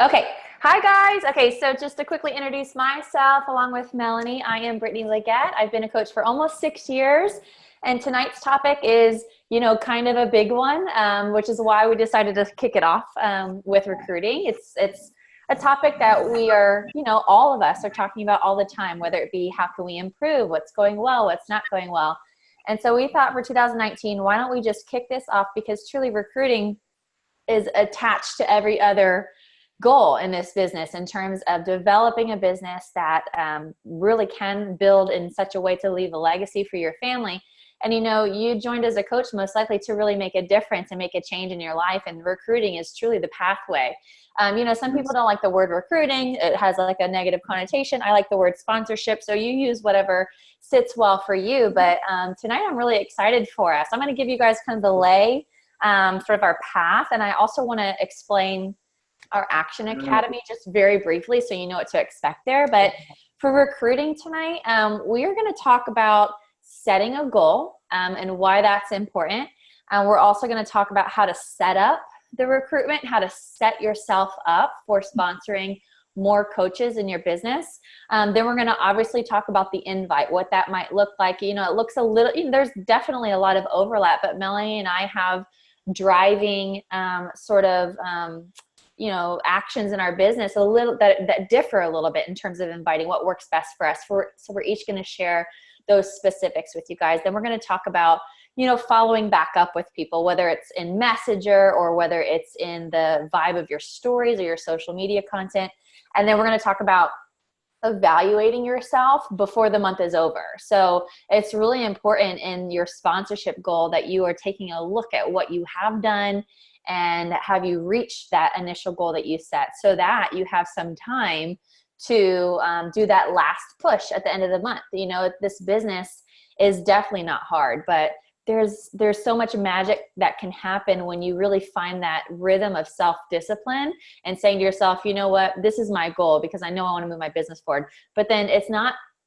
Okay. Hi, guys. Okay, so just to quickly introduce myself along with Melanie, I am Brittany LeGette. I've been a coach for almost 6 years. And tonight's topic is, kind of a big one, which is why we decided to kick it off with recruiting. It's a topic that we are, all of us are talking about all the time, whether it be how can we improve, what's going well, what's not going well. And so we thought for 2019, why don't we just kick this off, because truly recruiting is attached to every other goal in this business in terms of developing a business that really can build in such a way to leave a legacy for your family. And you joined as a coach most likely to really make a difference and make a change in your life, and recruiting is truly the pathway. Some people don't like the word recruiting. It has like a negative connotation. I like the word sponsorship, so you use whatever sits well for you. But tonight I'm really excited for us. I'm going to give you guys kind of the lay, sort of our path, and I also want to explain our Action Academy just very briefly so you know what to expect there. But for recruiting tonight, we are going to talk about setting a goal and why that's important. We're also going to talk about how to set up the recruitment, how to set yourself up for sponsoring more coaches in your business. Then we're going to obviously talk about the invite, what that might look like. It looks a little, there's definitely a lot of overlap, but Melanie and I have driving actions in our business a little that differ a little bit in terms of inviting, what works best for us. So we're each going to share those specifics with you guys. Then we're going to talk about, following back up with people, whether it's in Messenger or whether it's in the vibe of your stories or your social media content. And then we're going to talk about evaluating yourself before the month is over. So it's really important in your sponsorship goal that you are taking a look at what you have done and have you reached that initial goal that you set, so that you have some time to do that last push at the end of the month. This business is definitely not hard, but there's so much magic that can happen when you really find that rhythm of self-discipline and saying to yourself, you know what, this is my goal because I know I want to move my business forward. But then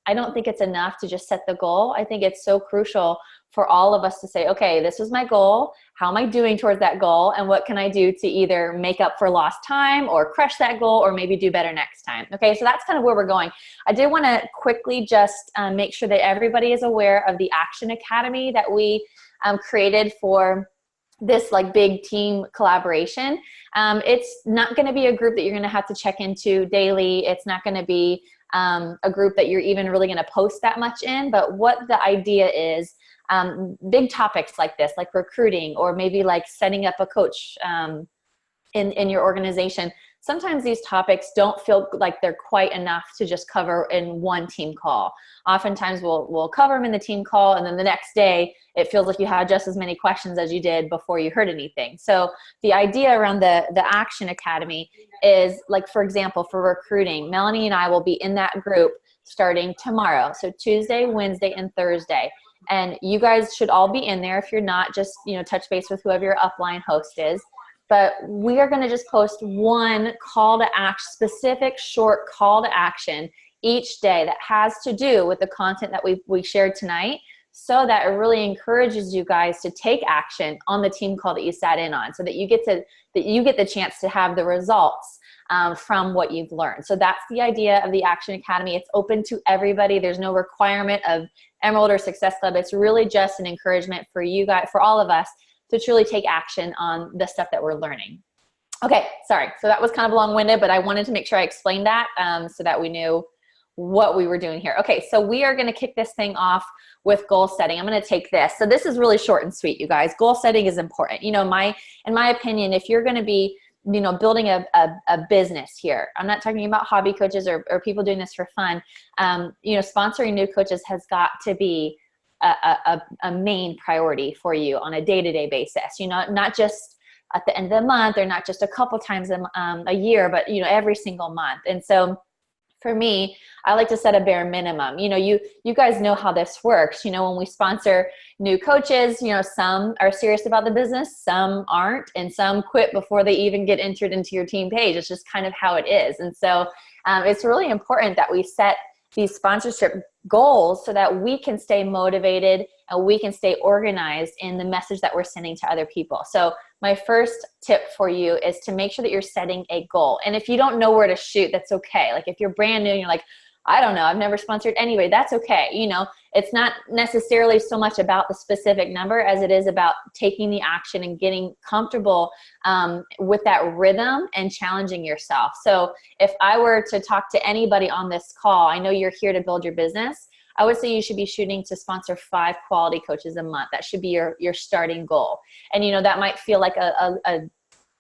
I don't think it's enough to just set the goal. I think it's so crucial for all of us to say, okay, this was my goal. How am I doing towards that goal? And what can I do to either make up for lost time or crush that goal or maybe do better next time? Okay, so that's kind of where we're going. I did want to quickly just make sure that everybody is aware of the Action Academy that we created for this big team collaboration. It's not going to be a group that you're going to have to check into daily. It's not going to be a group that you're even really going to post that much in. But what the idea is, big topics like this, like recruiting, or maybe like setting up a coach in your organization. Sometimes these topics don't feel like they're quite enough to just cover in one team call. Oftentimes we'll cover them in the team call, and then the next day it feels like you had just as many questions as you did before you heard anything. So the idea around the Action Academy is, like, for example, for recruiting, Melanie and I will be in that group starting tomorrow. So Tuesday, Wednesday, and Thursday. And you guys should all be in there. If you're not, just touch base with whoever your upline host is. But we are going to just post one call to action, specific short call to action each day that has to do with the content that we shared tonight, so that it really encourages you guys to take action on the team call that you sat in on, so that you get the chance to have the results from what you've learned. So that's the idea of the Action Academy. It's open to everybody. There's no requirement of Emerald or Success Club. It's really just an encouragement for you guys, for all of us, to truly take action on the stuff that we're learning. Okay, sorry. So that was kind of long-winded, but I wanted to make sure I explained that so that we knew what we were doing here. Okay, so we are going to kick this thing off with goal setting. I'm going to take this. So this is really short and sweet, you guys. Goal setting is important. In my opinion, if you're going to be building a business here, I'm not talking about hobby coaches or people doing this for fun. Sponsoring new coaches has got to be a main priority for you on a day-to-day basis, not just at the end of the month, or not just a couple times a year, but every single month. And so for me, I like to set a bare minimum. You guys know how this works. When we sponsor new coaches, some are serious about the business, some aren't, and some quit before they even get entered into your team page. It's just kind of how it is. And so it's really important that we set these sponsorship goals so that we can stay motivated and we can stay organized in the message that we're sending to other people. So my first tip for you is to make sure that you're setting a goal. And if you don't know where to shoot, that's okay. Like if you're brand new and you're like, I don't know, I've never sponsored anybody, that's okay. You know, it's not necessarily so much about the specific number as it is about taking the action and getting comfortable with that rhythm and challenging yourself. So if I were to talk to anybody on this call, I know you're here to build your business. I would say you should be shooting to sponsor 5 quality coaches a month. That should be your starting goal. And, you know, that might feel like a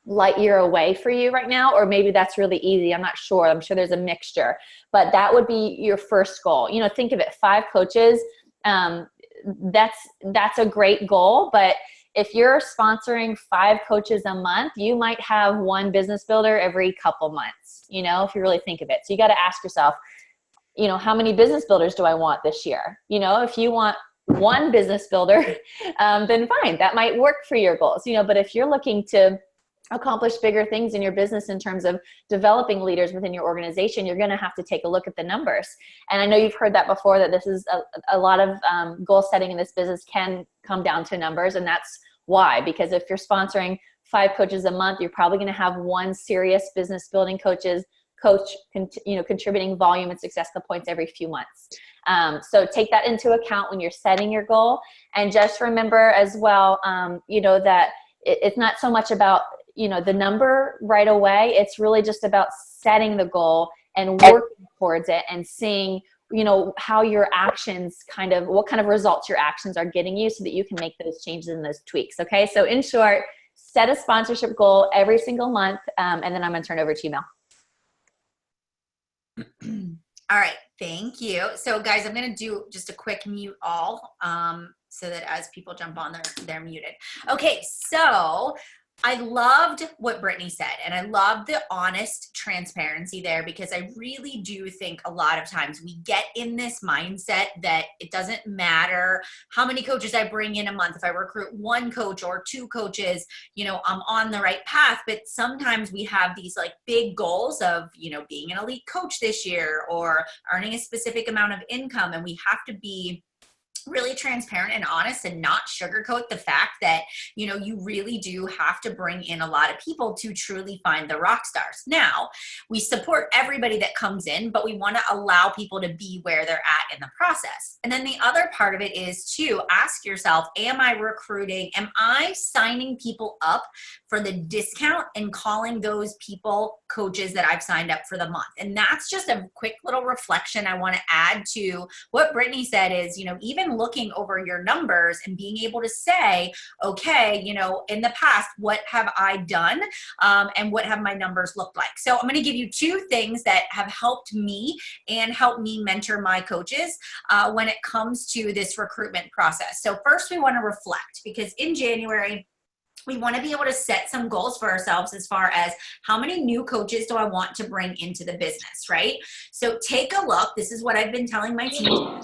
light year away for you right now, or maybe that's really easy. I'm not sure. I'm sure there's a mixture, but that would be your first goal. You know, think of it, 5 coaches. That's a great goal, but if you're sponsoring 5 coaches a month, you might have 1 business builder every couple months, you know, if you really think of it. So you got to ask yourself, you know, how many business builders do I want this year? You know, if you want 1 business builder, then fine, that might work for your goals, you know, but if you're looking to accomplish bigger things in your business in terms of developing leaders within your organization, you're going to have to take a look at the numbers. And I know you've heard that before, that this is a lot of goal setting in this business can come down to numbers. And that's why, because if you're sponsoring 5 coaches a month, you're probably going to have 1 serious business building coach, contributing volume and successful points every few months. So take that into account when you're setting your goal. And just remember as well, you know, that it's not so much about, you know, the number right away. It's really just about setting the goal and working towards it and seeing, you know, how your actions what kind of results your actions are getting you so that you can make those changes and those tweaks. Okay. So in short, set a sponsorship goal every single month. And then I'm going to turn it over to you, Mel. All right. Thank you. So guys, I'm going to do just a quick mute all, so that as people jump on, they're muted. Okay. So I loved what Brittany said, and I love the honest transparency there, because I really do think a lot of times we get in this mindset that it doesn't matter how many coaches I bring in a month. If I recruit 1 coach or 2 coaches, you know, I'm on the right path. But sometimes we have these like big goals of, you know, being an elite coach this year or earning a specific amount of income. And we have to be really transparent and honest and not sugarcoat the fact that, you know, you really do have to bring in a lot of people to truly find the rock stars. Now, we support everybody that comes in, but we want to allow people to be where they're at in the process. And then the other part of it is to ask yourself, am I recruiting? Am I signing people up for the discount and calling those people coaches that I've signed up for the month? And that's just a quick little reflection I want to add to what Brittany said is, you know, even looking over your numbers and being able to say, okay, you know, in the past, what have I done? And what have my numbers looked like? So I'm going to give you 2 things that have helped me and helped me mentor my coaches when it comes to this recruitment process. So first we want to reflect, because in January, we want to be able to set some goals for ourselves as far as how many new coaches do I want to bring into the business, right? So take a look. This is what I've been telling my team.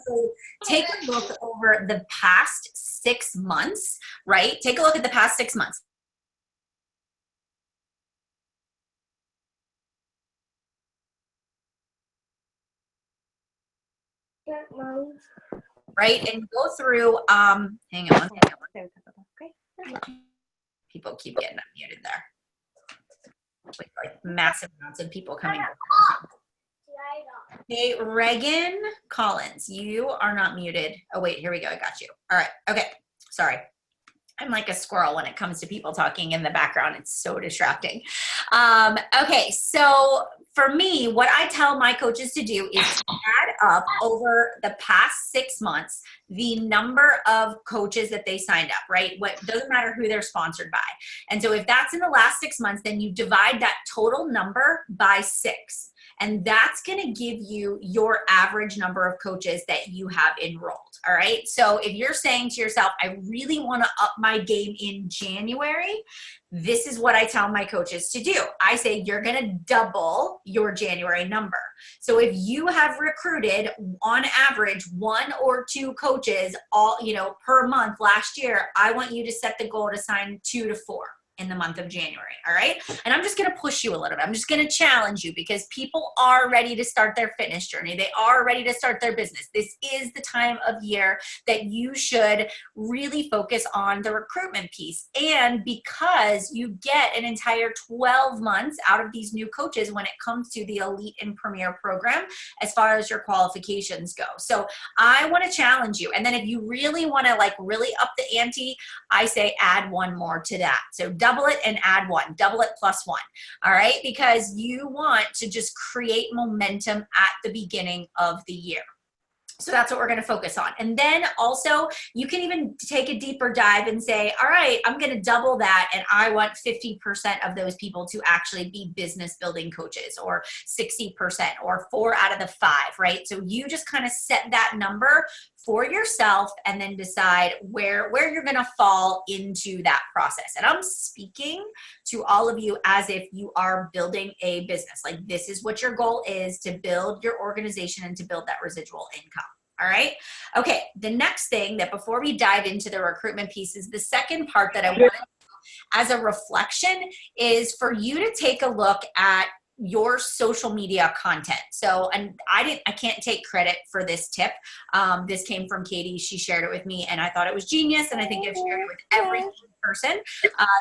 So take a look over the past 6 months, right? Take a look at the past 6 months. Right? And go through, hang on. People keep getting unmuted there. Like massive amounts of people coming. Hey, Reagan Collins, you are not muted. Oh, wait, here we go. I got you. All right. Okay. Sorry. I'm like a squirrel when it comes to people talking in the background. It's so distracting. Okay. So for me, what I tell my coaches to do is to add up over the past 6 months, the number of coaches that they signed up, right? What doesn't matter who they're sponsored by. And so if that's in the last 6 months, then you divide that total number by 6. And that's going to give you your average number of coaches that you have enrolled. All right. So if you're saying to yourself, I really want to up my game in January, this is what I tell my coaches to do. I say, you're going to double your January number. So if you have recruited on average 1 or 2 coaches all, you know, per month last year, I want you to set the goal to sign 2 to 4. in the month of January. All right. And I'm just going to push you a little bit. I'm just going to challenge you because people are ready to start their fitness journey. They are ready to start their business. This is the time of year that you should really focus on the recruitment piece. And because you get an entire 12 months out of these new coaches when it comes to the Elite and Premier program, as far as your qualifications go. So I want to challenge you. And then if you really want to like really up the ante, I say add one more to that. So double it and add one, double it plus one. All right. Because you want to just create momentum at the beginning of the year. So that's what we're going to focus on. And then also you can even take a deeper dive and say, all right, I'm going to double that. And I want 50% of those people to actually be business building coaches, or 60%, or 4 out of the 5, right? So you just kind of set that number for yourself and then decide where you're going to fall into that process. And I'm speaking to all of you as if you are building a business. Like, this is what your goal is, to build your organization and to build that residual income. All right. Okay. The next thing that, before we dive into the recruitment piece, is the second part that I want to do as a reflection, is for you to take a look at your social media content. So, and I can't take credit for this tip. This came from Katie. She shared it with me and I thought it was genius. And I think I've shared it with every person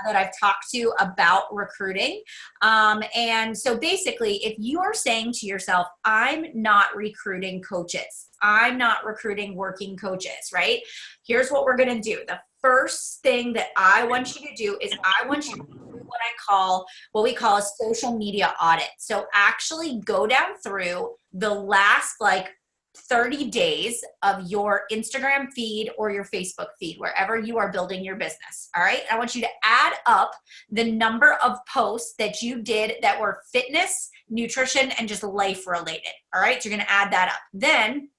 that I've talked to about recruiting. And so basically, if you are saying to yourself, I'm not recruiting coaches, I'm not recruiting working coaches, right? Here's what we're going to do. The first thing that I want you to do is I want you to do what we call a social media audit. So actually go down through the last like 30 days of your Instagram feed or your Facebook feed, wherever you are building your business. All right. I want you to add up the number of posts that you did that were fitness, nutrition, and just life related. All right. So you're going to add that up. Then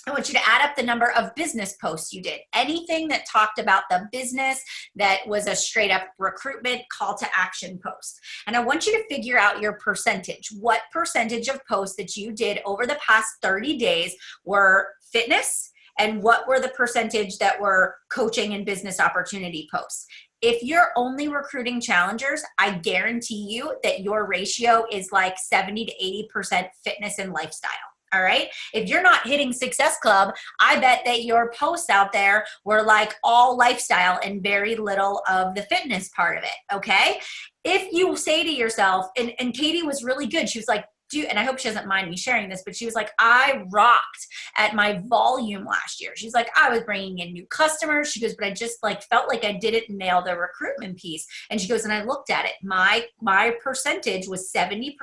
I want you to add up the number of business posts you did. Anything that talked about the business, that was a straight up recruitment call to action post. And I want you to figure out your percentage. What percentage of posts that you did over the past 30 days were fitness, and what were the percentage that were coaching and business opportunity posts? If you're only recruiting challengers, I guarantee you that your ratio is like 70 to 80% fitness and lifestyle. All right. If you're not hitting Success Club, I bet that your posts out there were like all lifestyle and very little of the fitness part of it. Okay. If you say to yourself, and Katie was really good. She was like, and I hope she doesn't mind me sharing this, but she was like, I rocked at my volume last year. She's like, I was bringing in new customers. She goes, but I just like felt like I didn't nail the recruitment piece. And she goes, and I looked at it. My percentage was 70%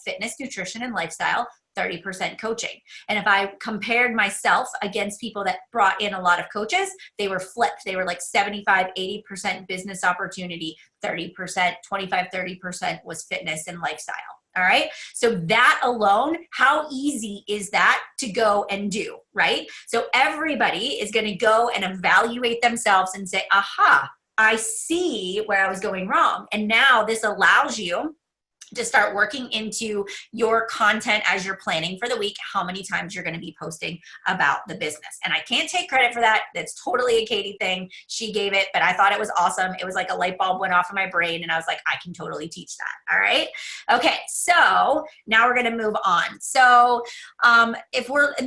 fitness, nutrition, and lifestyle, 30% coaching. And if I compared myself against people that brought in a lot of coaches, they were flipped. They were like 75, 80% business opportunity, 30%, 25, 30% was fitness and lifestyle. All right. So that alone, how easy is that to go and do, right? So everybody is going to go and evaluate themselves and say, aha, I see where I was going wrong. And now this allows you to start working into your content as you're planning for the week, how many times you're going to be posting about the business. And I can't take credit for that. That's totally a Katie thing. She gave it, but I thought it was awesome. It was like a light bulb went off in my brain and I was like, I can totally teach that. All right. Okay. So now we're going to move on. So and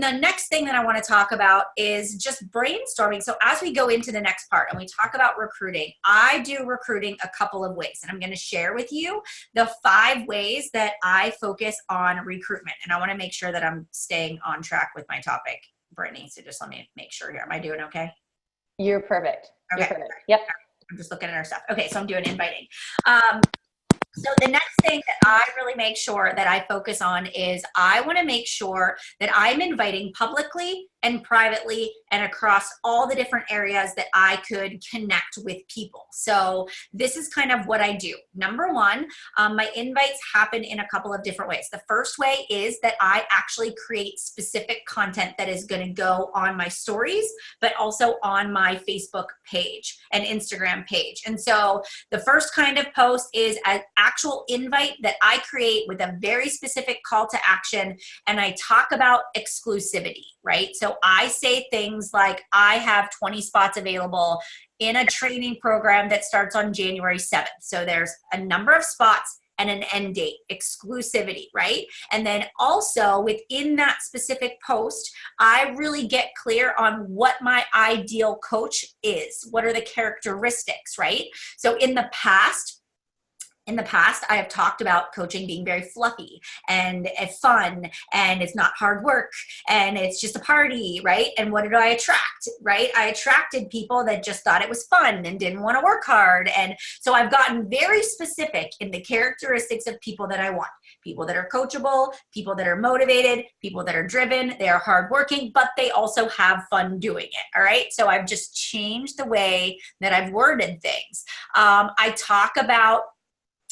the next thing that I want to talk about is just brainstorming. So as we go into the next part and we talk about recruiting, I do recruiting a couple of ways, and I'm going to share with you the 5 ways that I focus on recruitment. And I want to make sure that I'm staying on track with my topic, Brittany. So just let me make sure here. Am I doing okay? You're perfect. Okay. You're perfect. Yep. I'm just looking at our stuff. Okay. So I'm doing inviting. So the next thing that I really make sure that I focus on is I want to make sure that I'm inviting publicly and privately and across all the different areas that I could connect with people. So this is kind of what I do. Number one, my invites happen in a couple of different ways. The first way is that I actually create specific content that is going to go on my stories, but also on my Facebook page and Instagram page. And so the first kind of post is an actual invite that I create with a very specific call to action. And I talk about exclusivity, right? So I say things like, I have 20 spots available in a training program that starts on January 7th. So there's a number of spots and an end date, exclusivity, right? And then also within that specific post, I really get clear on what my ideal coach is. What are the characteristics, right? So in the past, I have talked about coaching being very fluffy and fun, and it's not hard work, and it's just a party, right? And what did I attract, right? I attracted people that just thought it was fun and didn't want to work hard. And so I've gotten very specific in the characteristics of people that I want. People that are coachable, people that are motivated, people that are driven, they are hardworking, but they also have fun doing it, all right? So I've just changed the way that I've worded things. I talk about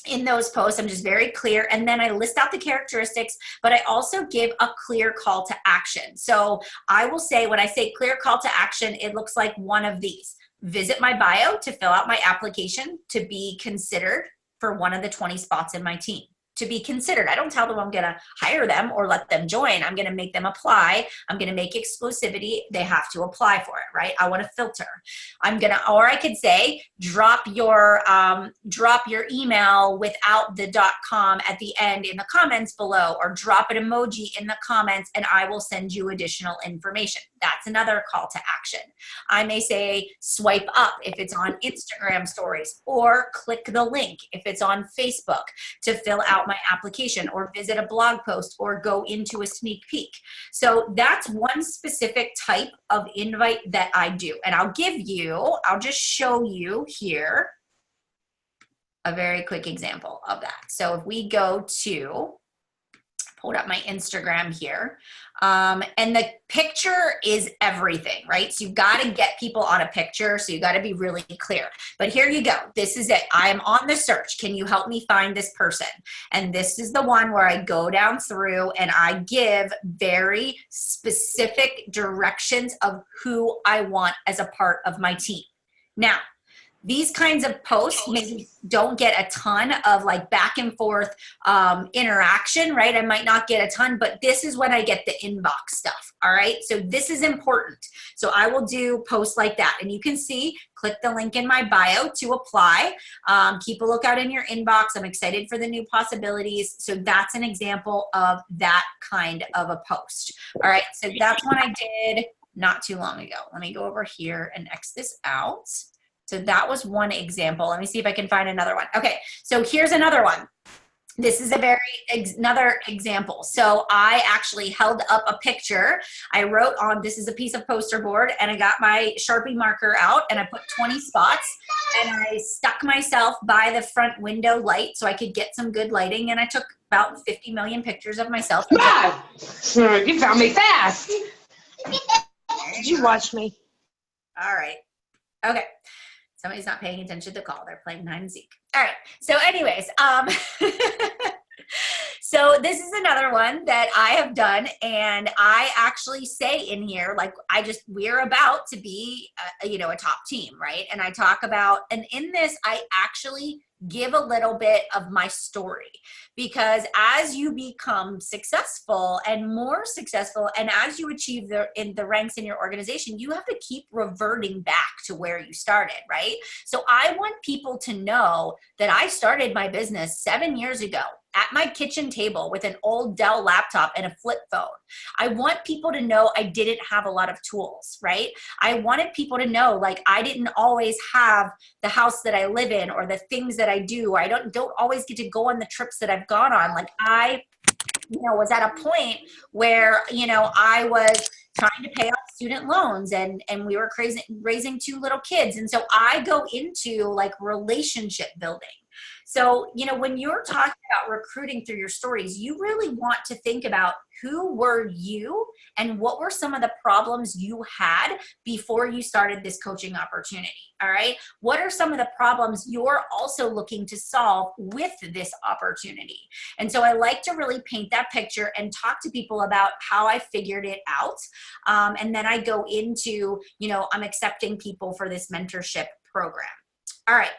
in those posts, I'm just very clear, and then I list out the characteristics, but I also give a clear call to action. So I will say, when I say clear call to action, it looks like one of these. Visit my bio to fill out my application to be considered for one of the 20 spots in my team. To be considered. I don't tell them I'm going to hire them or let them join. I'm going to make them apply. I'm going to make exclusivity. They have to apply for it, right? I want to filter. Or I could say, drop your email without the .com at the end in the comments below, or drop an emoji in the comments and I will send you additional information. That's another call to action. I may say, swipe up if it's on Instagram stories, or click the link if it's on Facebook to fill out my application, or visit a blog post, or go into a sneak peek. So that's one specific type of invite that I do. And I'll just show you here a very quick example of that. So if we go to, hold up my Instagram here, and the picture is everything, right? So you've got to get people on a picture, so you got to be really clear. But here you go. This is it. I am on the search. Can you help me find this person? And this is the one where I go down through and I give very specific directions of who I want as a part of my team. Now, these kinds of posts maybe don't get a ton of like back and forth interaction, right? I might not get a ton, but this is when I get the inbox stuff, all right? So this is important. So I will do posts like that. And you can see, click the link in my bio to apply. Keep a lookout in your inbox. I'm excited for the new possibilities. So that's an example of that kind of a post. All right, so that's one I did not too long ago. Let me go over here and X this out. So that was one example. Let me see if I can find another one. Okay, so here's another one. This is another example. So I actually held up a picture. I wrote on, this is a piece of poster board, and I got my Sharpie marker out and I put 20 spots, and I stuck myself by the front window light so I could get some good lighting, and I took about 50 million pictures of myself. Wow, you found me fast. Did you watch me? All right. Okay. Somebody's not paying attention to the call. They're playing hide and seek. All right. So anyways, so this is another one that I have done, and I actually say in here, like, we're about to be, a top team, right? And I talk about, and in this, I actually give a little bit of my story, because as you become successful and more successful, and as you achieve in the ranks in your organization, you have to keep reverting back to where you started, right? So I want people to know that I started my business 7 years ago at my kitchen table with an old Dell laptop and a flip phone. I want people to know I didn't have a lot of tools, right? I wanted people to know, like, I didn't always have the house that I live in or the things that I do. I don't always get to go on the trips that I've gone on. Like, I was at a point where, I was trying to pay off student loans, and we were raising 2 little kids. And so I go into like relationship building. So, when you're talking about recruiting through your stories, you really want to think about who were you and what were some of the problems you had before you started this coaching opportunity, all right? What are some of the problems you're also looking to solve with this opportunity? And so I like to really paint that picture and talk to people about how I figured it out. And then I go into, I'm accepting people for this mentorship program. All right.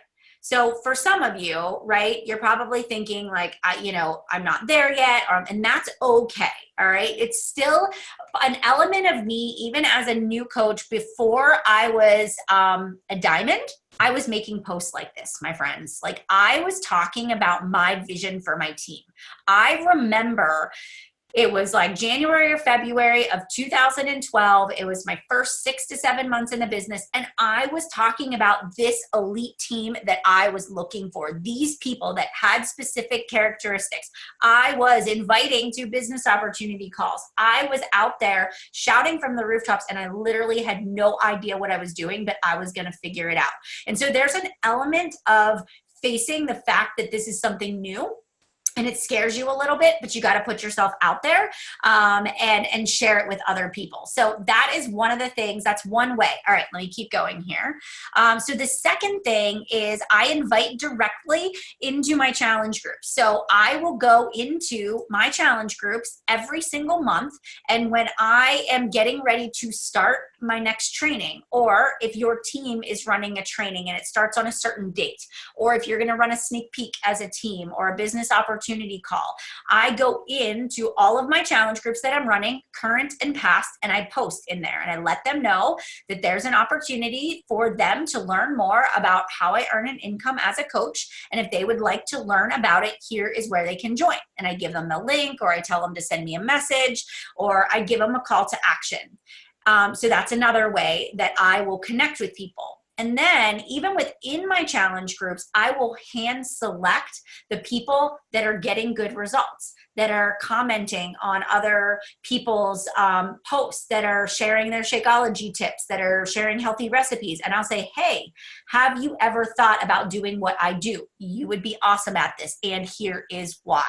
So for some of you, right, you're probably thinking like, I'm not there yet, and that's okay. All right. It's still an element of me, even as a new coach. Before I was a diamond, I was making posts like this, my friends. Like, I was talking about my vision for my team. I remember it was like January or February of 2012. It was my first 6 to 7 months in the business. And I was talking about this elite team that I was looking for, these people that had specific characteristics. I was inviting to business opportunity calls. I was out there shouting from the rooftops, and I literally had no idea what I was doing, but I was going to figure it out. And so there's an element of facing the fact that this is something new. And it scares you a little bit, but you got to put yourself out there and share it with other people. So that is one of the things. That's one way. All right, let me keep going here. So the second thing is I invite directly into my challenge groups. So I will go into my challenge groups every single month. And when I am getting ready to start my next training, or if your team is running a training and it starts on a certain date, or if you're going to run a sneak peek as a team or a business opportunity call, I go into all of my challenge groups that I'm running, current and past, and I post in there and I let them know that there's an opportunity for them to learn more about how I earn an income as a coach. And if they would like to learn about it, here is where they can join. And I give them the link, or I tell them to send me a message, or I give them a call to action. So that's another way that I will connect with people. And then even within my challenge groups, I will hand select the people that are getting good results, that are commenting on other people's posts, that are sharing their Shakeology tips, that are sharing healthy recipes. And I'll say, hey, have you ever thought about doing what I do? You would be awesome at this. And here is why.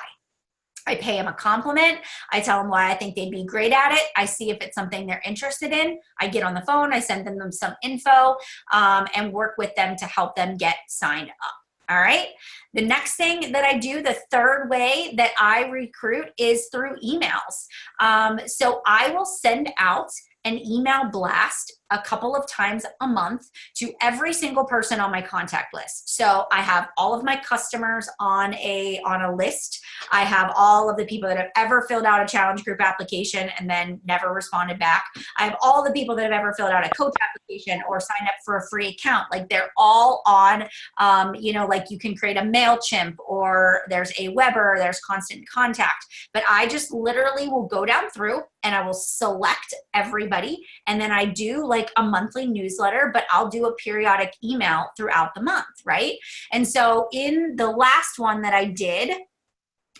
I pay them a compliment. I tell them why I think they'd be great at it. I see if it's something they're interested in. I get on the phone. I send them some info and work with them to help them get signed up. All right. The next thing that I do, the third way that I recruit, is through emails. So I will send out an email blast a couple of times a month to every single person on my contact list. So I have all of my customers on a list. I have all of the people that have ever filled out a challenge group application and then never responded back. I have all the people that have ever filled out a coach application or signed up for a free account. Like, they're all on, like you can create a MailChimp, or there's a Weber, there's Constant Contact. But I just literally will go down through and I will select everybody. And then I do like a monthly newsletter, but I'll do a periodic email throughout the month, right? And so in the last one that I did,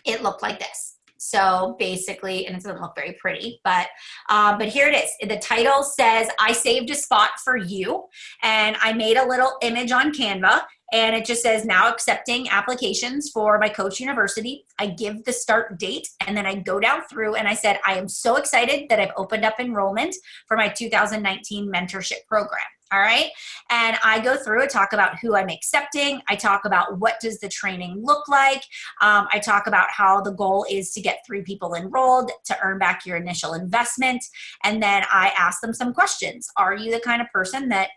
it looked like this. So basically, and it doesn't look very pretty, but here it is. The title says, I saved a spot for you. And I made a little image on Canva, and it just says, now accepting applications for my Coach University. I give the start date, and then I go down through and I said, I am so excited that I've opened up enrollment for my 2019 mentorship program. All right. And I go through and talk about who I'm accepting. I talk about what does the training look like. I talk about how the goal is to get 3 people enrolled to earn back your initial investment. And then I ask them some questions. Are you the kind of person that,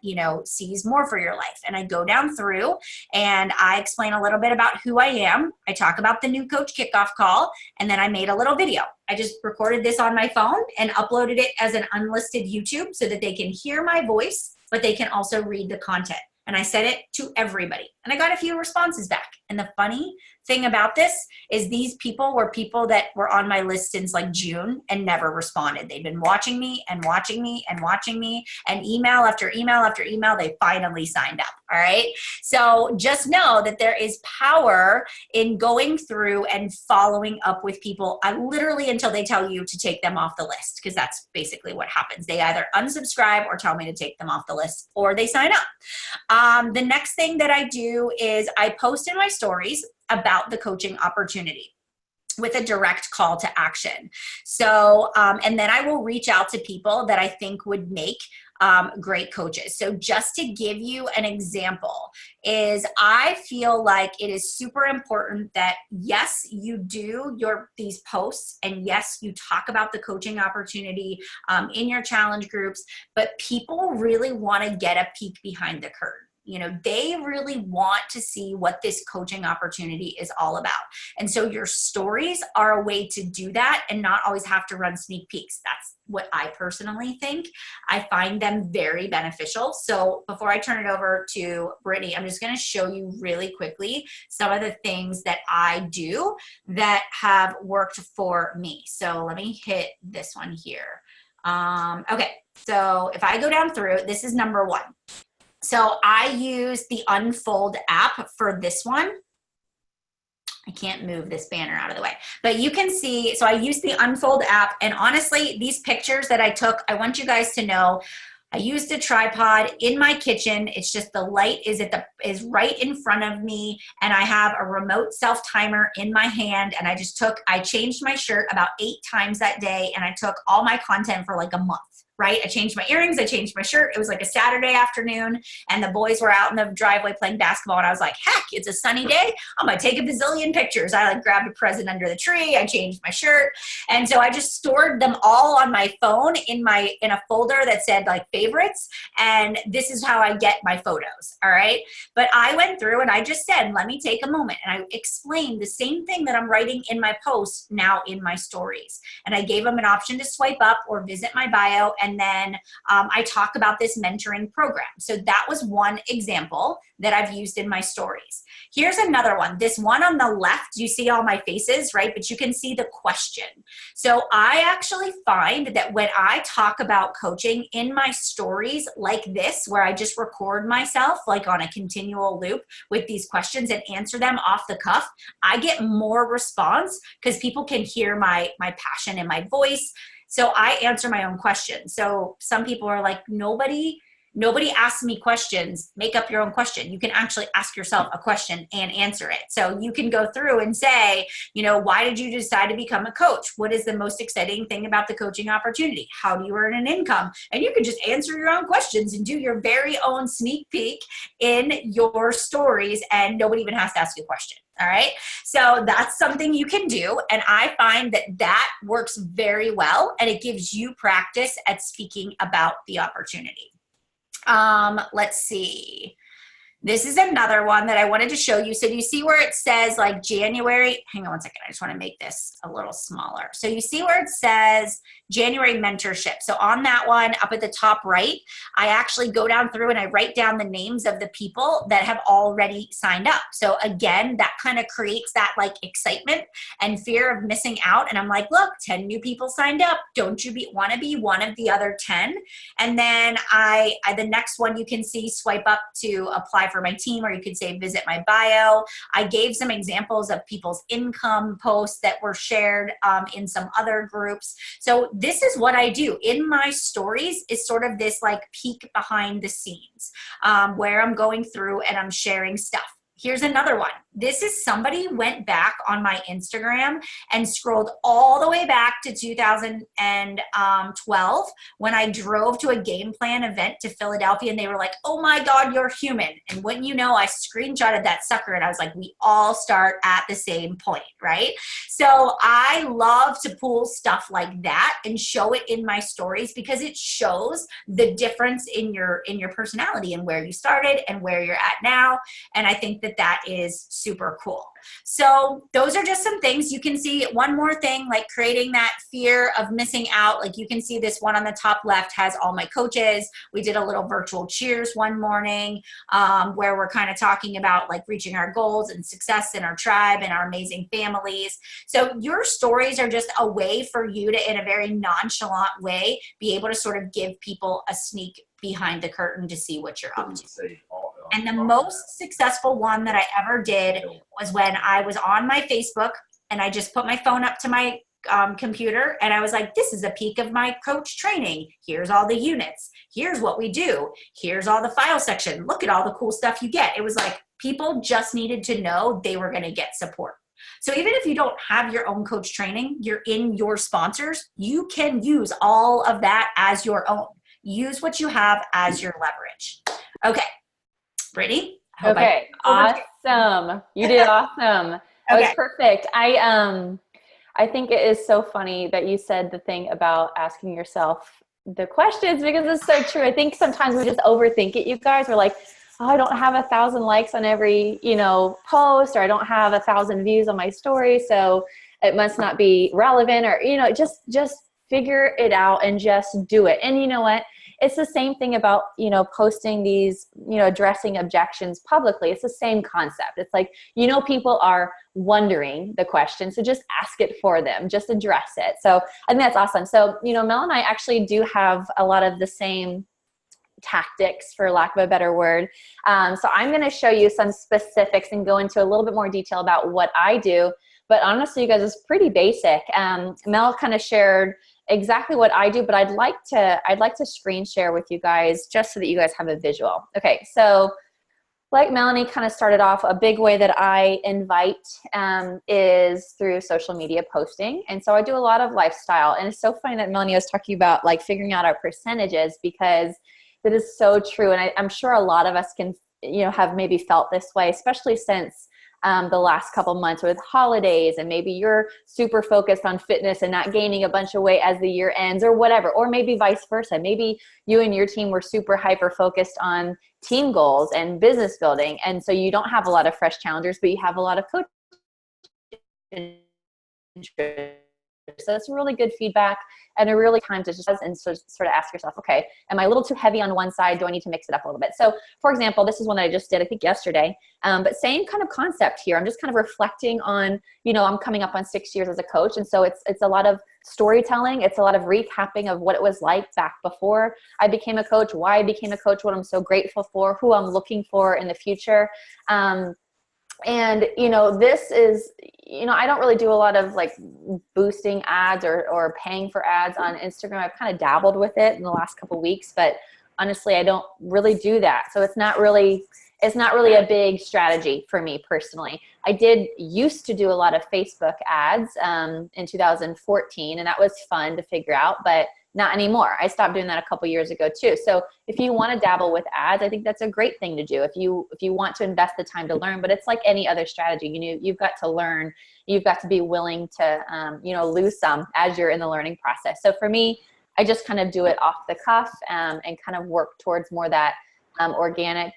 sees more for your life? And I go down through and I explain a little bit about who I am. I talk about the new coach kickoff call. And then I made a little video. I just recorded this on my phone and uploaded it as an unlisted YouTube so that they can hear my voice, but they can also read the content. And I sent it to everybody. And I got a few responses back. And the funny thing about this is these people were people that were on my list since like June and never responded. They've been watching me and watching me and watching me, and email after email after email, they finally signed up. All right. So just know that there is power in going through and following up with people, literally until they tell you to take them off the list, because that's basically what happens. They either unsubscribe or tell me to take them off the list, or they sign up. The next thing that I do is I post in my stories about the coaching opportunity with a direct call to action. So, and then I will reach out to people that I think would make great coaches. So just to give you an example, is I feel like it is super important that yes, you do these posts, and yes, you talk about the coaching opportunity in your challenge groups, but people really want to get a peek behind the curtain. they really want to see what this coaching opportunity is all about. And so your stories are a way to do that and not always have to run sneak peeks. That's what I personally think. I find them very beneficial. So before I turn it over to Brittany, I'm just going to show you really quickly some of the things that I do that have worked for me. So let me hit this one here. Okay, so if I go down through, this is number 1. So I use the Unfold app for this one. I can't move this banner out of the way, but you can see, so I use the Unfold app, and honestly, these pictures that I took, I want you guys to know, I used a tripod in my kitchen. It's just the light is right in front of me, and I have a remote self timer in my hand, and I changed my shirt about 8 times that day, and I took all my content for like a month. Right? I changed my earrings, I changed my shirt. It was like a Saturday afternoon, and the boys were out in the driveway playing basketball, and I was like, heck, it's a sunny day. I'm gonna take a bazillion pictures. I like grabbed a present under the tree, I changed my shirt. And so I just stored them all on my phone in a folder that said like favorites. And this is how I get my photos. All right. But I went through and I just said, let me take a moment. And I explained the same thing that I'm writing in my posts now in my stories. And I gave them an option to swipe up or visit my bio. And then I talk about this mentoring program. So that was one example that I've used in my stories. Here's another one. This one on the left, you see all my faces, right? But you can see the question. So I actually find that when I talk about coaching in my stories like this, where I just record myself like on a continual loop with these questions and answer them off the cuff, I get more response because people can hear my passion in my voice. So I answer my own questions. So some people are like, nobody asks me questions. Make up your own question. You can actually ask yourself a question and answer it. So you can go through and say, why did you decide to become a coach? What is the most exciting thing about the coaching opportunity? How do you earn an income? And you can just answer your own questions and do your very own sneak peek in your stories, and nobody even has to ask you a question. All right. So that's something you can do. And I find that works very well, and it gives you practice at speaking about the opportunity. Let's see. This is another one that I wanted to show you. So do you see where it says like January? Hang on one second. I just want to make this a little smaller. So you see where it says January mentorship. So on that one up at the top right, I actually go down through and I write down the names of the people that have already signed up. So again, that kind of creates that like excitement and fear of missing out. And I'm like, look, 10 new people signed up. Don't you want to be one of the other 10? And then the next one you can see, swipe up to apply for my team, or you could say visit my bio. I gave some examples of people's income posts that were shared in some other groups. So this is what I do in my stories, is sort of this like peek behind the scenes where I'm going through and I'm sharing stuff. Here's another one. This is somebody went back on my Instagram and scrolled all the way back to 2012 when I drove to a game plan event to Philadelphia, and they were like, oh my God, you're human. And wouldn't you know, I screenshotted that sucker and I was like, we all start at the same point, right? So I love to pull stuff like that and show it in my stories because it shows the difference in your personality and where you started and where you're at now. And I think that is super cool. So those are just some things. You can see one more thing, like creating that fear of missing out. Like you can see this one on the top left has all my coaches. We did a little virtual cheers one morning where we're kind of talking about like reaching our goals and success in our tribe and our amazing families. So your stories are just a way for you to, in a very nonchalant way, be able to sort of give people a sneak behind the curtain to see what you're up to. And the most successful one that I ever did was when I was on my Facebook and I just put my phone up to my computer and I was like, this is a peek of my coach training. Here's all the units. Here's what we do. Here's all the file section. Look at all the cool stuff you get. It was like people just needed to know they were going to get support. So even if you don't have your own coach training, you're in your sponsors, you can use all of that as your own. Use what you have as your leverage. Okay. Brittany? Okay. Awesome. You did awesome. That was perfect. I think it is so funny that you said the thing about asking yourself the questions, because it's so true. I think sometimes we just overthink it, you guys. We're like, oh, I don't have 1,000 likes on every, post, or I don't have 1,000 views on my story, so it must not be relevant, or, just figure it out and just do it. And you know what? It's the same thing about, posting these, addressing objections publicly. It's the same concept. It's like, people are wondering the question, so just ask it for them, just address it. So I think that's awesome. So, Mel and I actually do have a lot of the same tactics, for lack of a better word. So I'm going to show you some specifics and go into a little bit more detail about what I do. But honestly, you guys, it's pretty basic. Mel kind of shared exactly what I do, but I'd like to screen share with you guys just so that you guys have a visual. Okay, so like Melanie kind of started off, a big way that I invite is through social media posting. And so I do a lot of lifestyle. And it's so funny that Melanie was talking about like figuring out our percentages, because that is so true. And I'm sure a lot of us can, have maybe felt this way, especially since the last couple months with holidays, and maybe you're super focused on fitness and not gaining a bunch of weight as the year ends or whatever, or maybe vice versa. Maybe you and your team were super hyper focused on team goals and business building. And so you don't have a lot of fresh challengers, but you have a lot of coaching. So that's really good feedback, and a really time to just and sort of ask yourself, okay, am I a little too heavy on one side? Do I need to mix it up a little bit? So for example, this is one that I just did, I think yesterday, but same kind of concept here. I'm just kind of reflecting on, I'm coming up on 6 years as a coach. And so it's a lot of storytelling. It's a lot of recapping of what it was like back before I became a coach, why I became a coach, what I'm so grateful for, who I'm looking for in the future. And, this is, I don't really do a lot of like boosting ads or paying for ads on Instagram. I've kind of dabbled with it in the last couple of weeks, but honestly, I don't really do that. So it's not really a big strategy for me personally. I used to do a lot of Facebook ads in 2014, and that was fun to figure out, but not anymore. I stopped doing that a couple years ago too. So if you want to dabble with ads, I think that's a great thing to do if you want to invest the time to learn. But it's like any other strategy. You've got to learn. You've got to be willing to lose some as you're in the learning process. So for me, I just kind of do it off the cuff and kind of work towards more that organic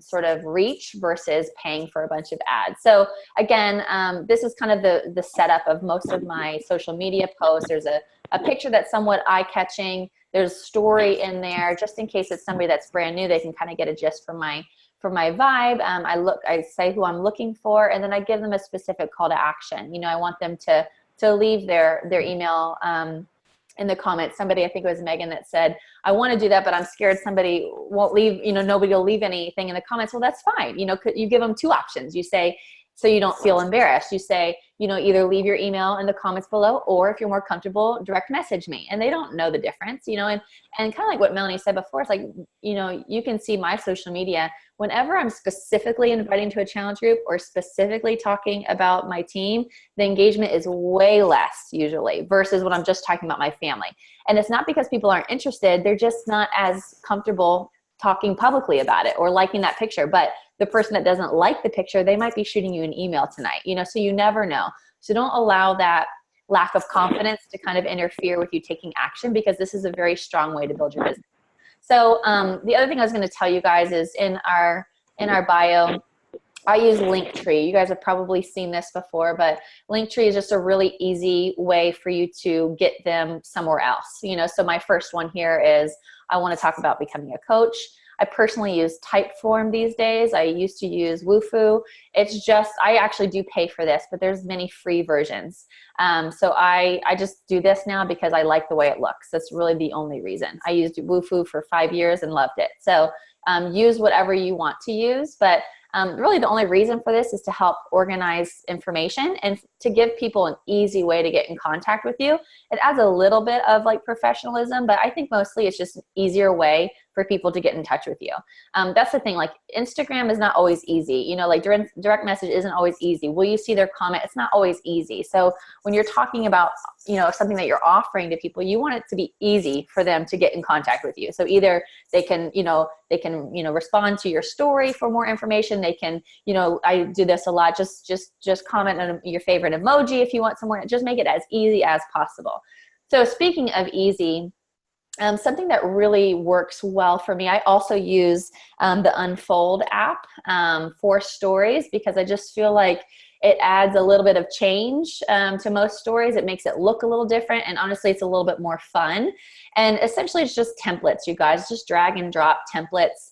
sort of reach versus paying for a bunch of ads. So again, this is kind of the setup of most of my social media posts. There's a picture that's somewhat eye-catching. There's a story in there, just in case it's somebody that's brand new, they can kind of get a gist from my vibe. I say who I'm looking for, and then I give them a specific call to action. I want them to leave their email in the comments. Somebody, I think it was Megan, that said, I want to do that, but I'm scared somebody won't leave, nobody will leave anything in the comments. Well, that's fine. You give them two options. You say, so you don't feel embarrassed, you say, either leave your email in the comments below, or if you're more comfortable, direct message me. And they don't know the difference, and kind of like what Melanie said before, it's like, you can see my social media. Whenever I'm specifically inviting to a challenge group or specifically talking about my team, the engagement is way less usually versus when I'm just talking about my family. And it's not because people aren't interested, they're just not as comfortable talking publicly about it or liking that picture. But the person that doesn't like the picture, they might be shooting you an email tonight, so you never know. So don't allow that lack of confidence to kind of interfere with you taking action, because this is a very strong way to build your business. So the other thing I was going to tell you guys is in our bio, I use Linktree. You guys have probably seen this before, but Linktree is just a really easy way for you to get them somewhere else. So my first one here is I want to talk about becoming a coach. I personally use Typeform these days. I used to use Woofu. It's just, I actually do pay for this, but there's many free versions. So I just do this now because I like the way it looks. That's really the only reason. I used Woofu for 5 years and loved it. So use whatever you want to use, but really the only reason for this is to help organize information and to give people an easy way to get in contact with you. It adds a little bit of like professionalism, but I think mostly it's just an easier way for people to get in touch with you. That's the thing, like Instagram is not always easy. Like direct message isn't always easy. Will you see their comment? It's not always easy. So when you're talking about, something that you're offering to people, you want it to be easy for them to get in contact with you. So either they can respond to your story for more information. They can, I do this a lot, just comment on your favorite emoji if you want someone, just make it as easy as possible. So speaking of easy, something that really works well for me, I also use the Unfold app for stories, because I just feel like it adds a little bit of change to most stories. It makes it look a little different, and honestly, it's a little bit more fun. And essentially, it's just templates, you guys. Just drag and drop templates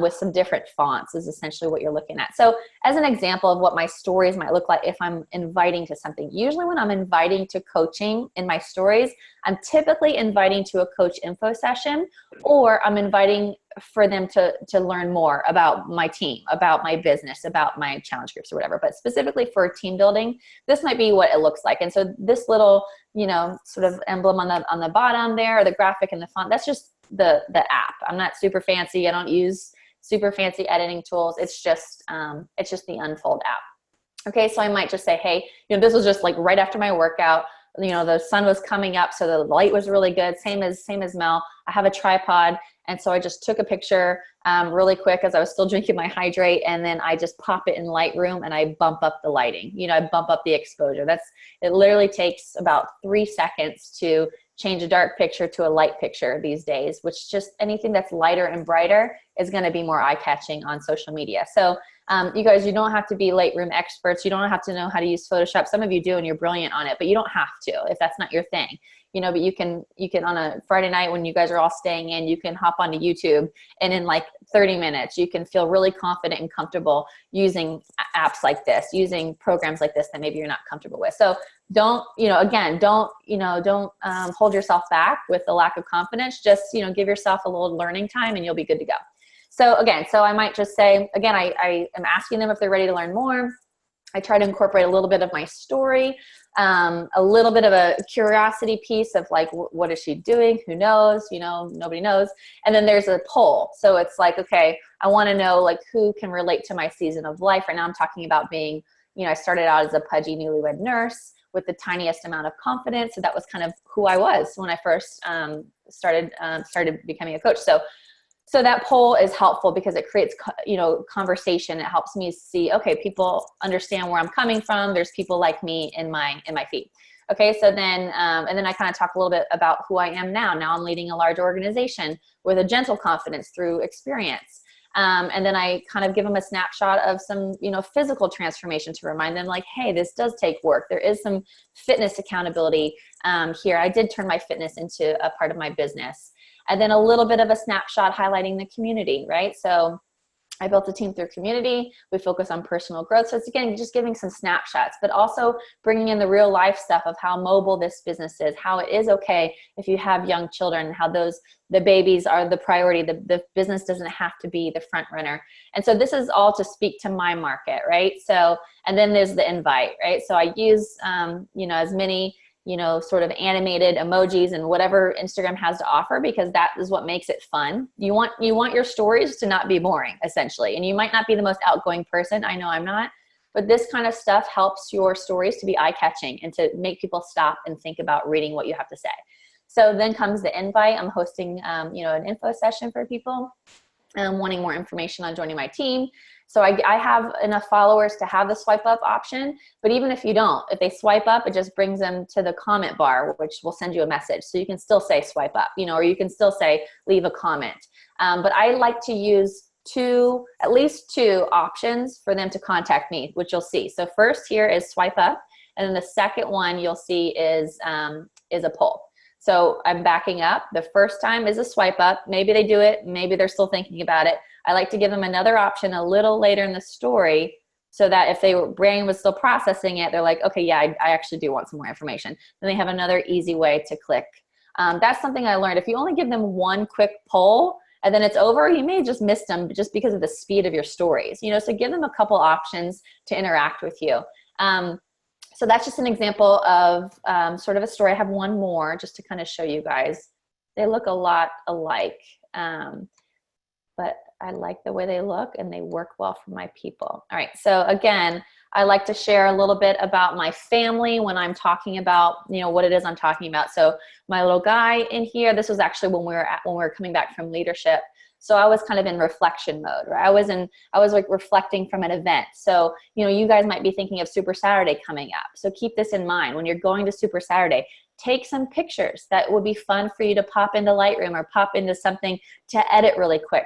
with some different fonts is essentially what you're looking at. So as an example of what my stories might look like if I'm inviting to something, usually when I'm inviting to coaching in my stories, I'm typically inviting to a coach info session, or I'm inviting for them to learn more about my team, about my business, about my challenge groups or whatever. But specifically for team building, this might be what it looks like. And so this little, you know, sort of emblem on the bottom there, or the graphic and the font, that's just the app. I'm not super fancy. I don't use super fancy editing tools. It's just the Unfold app. Okay, so I might just say, hey, you know, this was just like right after my workout. You know, the sun was coming up, so the light was really good. Same as Mel. I have a tripod, and so I just took a picture really quick as I was still drinking my hydrate, and then I just pop it in Lightroom and I bump up the lighting. You know, I bump up the exposure. It literally takes about 3 seconds to change a dark picture to a light picture these days, which just anything that's lighter and brighter is going to be more eye-catching on social media. So you guys, you don't have to be Lightroom experts. You don't have to know how to use Photoshop. Some of you do and you're brilliant on it, but you don't have to if that's not your thing. You know, but you can on a Friday night when you guys are all staying in, you can hop onto YouTube, and in like 30 minutes, you can feel really confident and comfortable using apps like this, using programs like this that maybe you're not comfortable with. So don't hold yourself back with the lack of confidence. Just, you know, give yourself a little learning time and you'll be good to go. So again, I might just say, again, I am asking them if they're ready to learn more. I try to incorporate a little bit of my story, a little bit of a curiosity piece of like, what is she doing? Who knows? You know, nobody knows. And then there's a poll. So it's like, okay, I want to know like who can relate to my season of life. Right now I'm talking about being, you know, I started out as a pudgy newlywed nurse with the tiniest amount of confidence. So that was kind of who I was when I first started becoming a coach. So that poll is helpful because it creates, you know, conversation. It helps me see, okay, people understand where I'm coming from. There's people like me in my feed. Okay, so then, and then I kind of talk a little bit about who I am now. Now I'm leading a large organization with a gentle confidence through experience. And then I kind of give them a snapshot of some, you know, physical transformation to remind them like, hey, this does take work. There is some fitness accountability here. I did turn my fitness into a part of my business. And then a little bit of a snapshot highlighting the community, right? So I built a team through community. We focus on personal growth. So it's, again, just giving some snapshots, but also bringing in the real life stuff of how mobile this business is, how it is okay if you have young children, how the babies are the priority. The business doesn't have to be the front runner. And so this is all to speak to my market, right? So, and then there's the invite, right? So I use, you know, as many, you know, sort of animated emojis and whatever Instagram has to offer, because that is what makes it fun. You want your stories to not be boring, essentially. And you might not be the most outgoing person. I know I'm not, but this kind of stuff helps your stories to be eye-catching and to make people stop and think about reading what you have to say. So then comes the invite. I'm hosting, you know, an info session for people wanting more information on joining my team. So I have enough followers to have the swipe up option, but even if you don't, if they swipe up, it just brings them to the comment bar, which will send you a message. So you can still say swipe up, you know, or you can still say leave a comment. But I like to use at least two options for them to contact me, which you'll see. So first here is swipe up, and then the second one you'll see is a poll. So I'm backing up. The first time is a swipe up. Maybe they do it. Maybe they're still thinking about it. I like to give them another option a little later in the story so that if their brain was still processing it, they're like, okay, yeah, I actually do want some more information. Then they have another easy way to click. That's something I learned. If you only give them one quick poll and then it's over, you may just miss them just because of the speed of your stories. You know, so give them a couple options to interact with you. So that's just an example of sort of a story. I have one more just to kind of show you guys. They look a lot alike, but I like the way they look and they work well for my people. All right, so again, I like to share a little bit about my family when I'm talking about, you know, what it is I'm talking about. So my little guy in here, this was actually when we were coming back from leadership. So I was kind of in reflection mode, right? I was like reflecting from an event. So, you guys might be thinking of Super Saturday coming up. So keep this in mind. When you're going to Super Saturday, take some pictures that would be fun for you to pop into Lightroom or pop into something to edit really quick.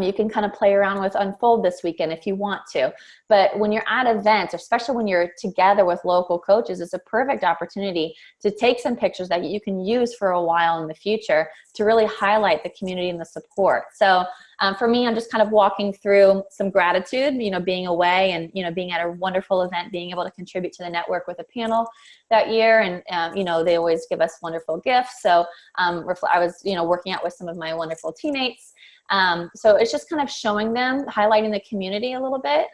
You can kind of play around with Unfold this weekend if you want to. But when you're at events, especially when you're together with local coaches, it's a perfect opportunity to take some pictures that you can use for a while in the future to really highlight the community and the support. So for me, I'm just kind of walking through some gratitude, being away and, being at a wonderful event, being able to contribute to the network with a panel that year. And, they always give us wonderful gifts. So I was, working out with some of my wonderful teammates. So it's just kind of showing them, highlighting the community a little bit.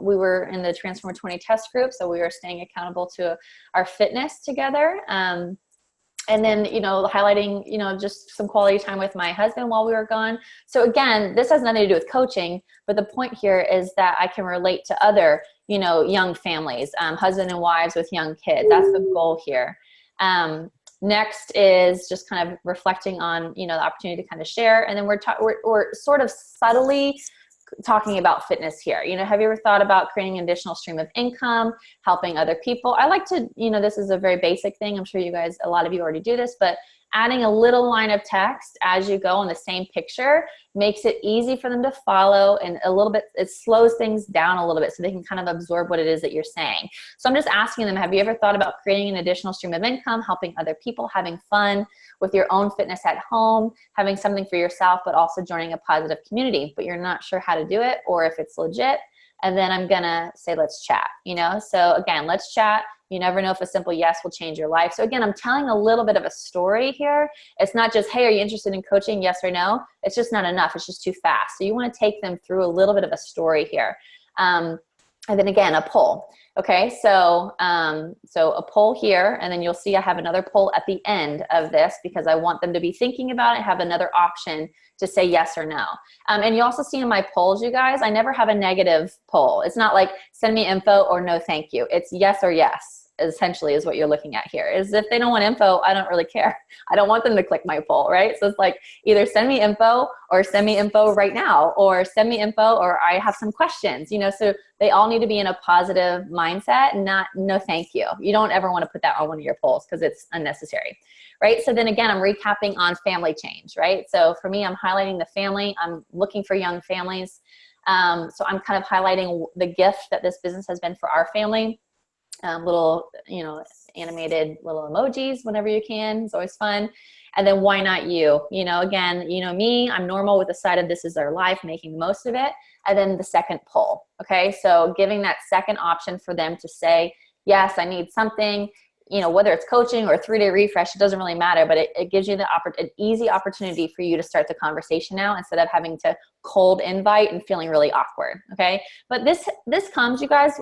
We were in the Transformer 20 test group, so we were staying accountable to our fitness together. And then, highlighting, just some quality time with my husband while we were gone. So again, this has nothing to do with coaching, but the point here is that I can relate to other, young families, husband and wives with young kids. That's the goal here. Next is just kind of reflecting on, the opportunity to kind of share. And then we're sort of subtly talking about fitness here. Have you ever thought about creating an additional stream of income, helping other people? I like to, this is a very basic thing. I'm sure you guys, a lot of you already do this, but adding a little line of text as you go on the same picture makes it easy for them to follow, and a little bit, it slows things down a little bit so they can kind of absorb what it is that you're saying. So I'm just asking them, have you ever thought about creating an additional stream of income, helping other people, having fun with your own fitness at home, having something for yourself, but also joining a positive community, but you're not sure how to do it or if it's legit? And then I'm gonna say, let's chat, So again, let's chat. You never know if a simple yes will change your life. So again, I'm telling a little bit of a story here. It's not just, hey, are you interested in coaching? Yes or no. It's just not enough. It's just too fast. So you want to take them through a little bit of a story here. And then again, a poll. Okay, so a poll here, and then you'll see I have another poll at the end of this because I want them to be thinking about it, have another option to say yes or no. And you also see in my polls, you guys, I never have a negative poll. It's not like send me info or no thank you. It's yes or yes. Essentially is what you're looking at here. Is if they don't want info, I don't really care. I don't want them to click my poll, right? So it's like either send me info or send me info right now, or send me info or I have some questions, so they all need to be in a positive mindset, not no thank you. You don't ever want to put that on one of your polls because it's unnecessary, right? So then again, I'm recapping on family change, right? So for me, I'm highlighting the family. I'm looking for young families. So I'm kind of highlighting the gift that this business has been for our family. Little, animated little emojis whenever you can. It's always fun. And then why not you? Again, me, I'm normal with the side of this is their life, making the most of it. And then the second poll. Okay. So giving that second option for them to say, yes, I need something, whether it's coaching or a 3-day refresh, it doesn't really matter, but it gives you an easy opportunity for you to start the conversation now instead of having to cold invite and feeling really awkward. Okay. But this comes, you guys,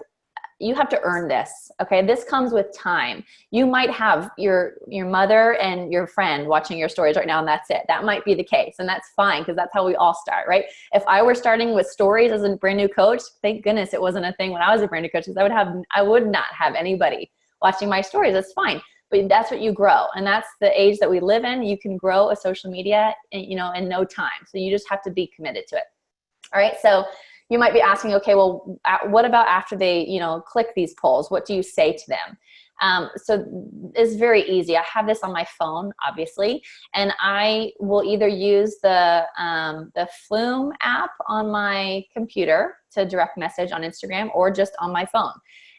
you have to earn this, okay? This comes with time. You might have your mother and your friend watching your stories right now, and that's it. That might be the case, and that's fine because that's how we all start, right? If I were starting with stories as a brand new coach, thank goodness it wasn't a thing when I was a brand new coach, because I would not have anybody watching my stories. That's fine, but that's what you grow, and that's the age that we live in. You can grow a social media, in no time. So you just have to be committed to it. All right, so you might be asking, okay, well, what about after they, click these polls? What do you say to them? So it's very easy. I have this on my phone, obviously, and I will either use the Flume app on my computer to direct message on Instagram or just on my phone.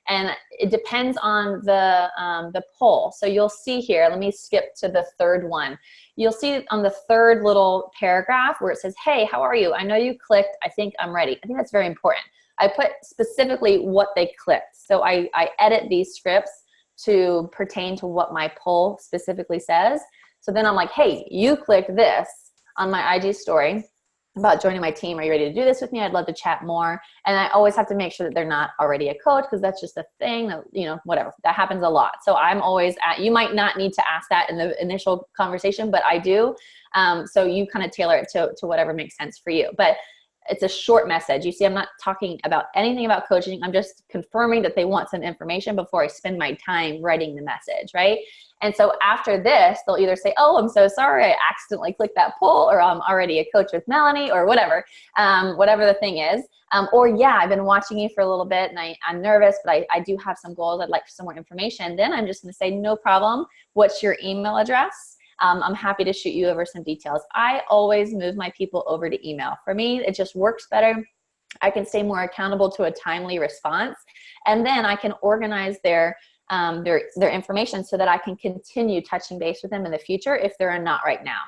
And it depends on the poll. So you'll see here, let me skip to the third one. You'll see on the third little paragraph where it says, hey, how are you? I know you clicked, I think I'm ready. I think that's very important. I put specifically what they clicked. So I edit these scripts to pertain to what my poll specifically says. So then I'm like, hey, you clicked this on my IG story about joining my team. Are you ready to do this with me? I'd love to chat more. And I always have to make sure that they're not already a coach, because that's just a thing that, whatever, that happens a lot. So I'm always you might not need to ask that in the initial conversation, but I do. So you kind of tailor it to whatever makes sense for you. But it's a short message. You see, I'm not talking about anything about coaching. I'm just confirming that they want some information before I spend my time writing the message, right? And so after this, they'll either say, oh, I'm so sorry, I accidentally clicked that poll, or I'm already a coach with Melanie, or whatever, whatever the thing is. Or yeah, I've been watching you for a little bit and I'm nervous, but I do have some goals. I'd like some more information. Then I'm just going to say, no problem. What's your email address? I'm happy to shoot you over some details. I always move my people over to email. For me, it just works better. I can stay more accountable to a timely response. And then I can organize their information so that I can continue touching base with them in the future if they're not right now.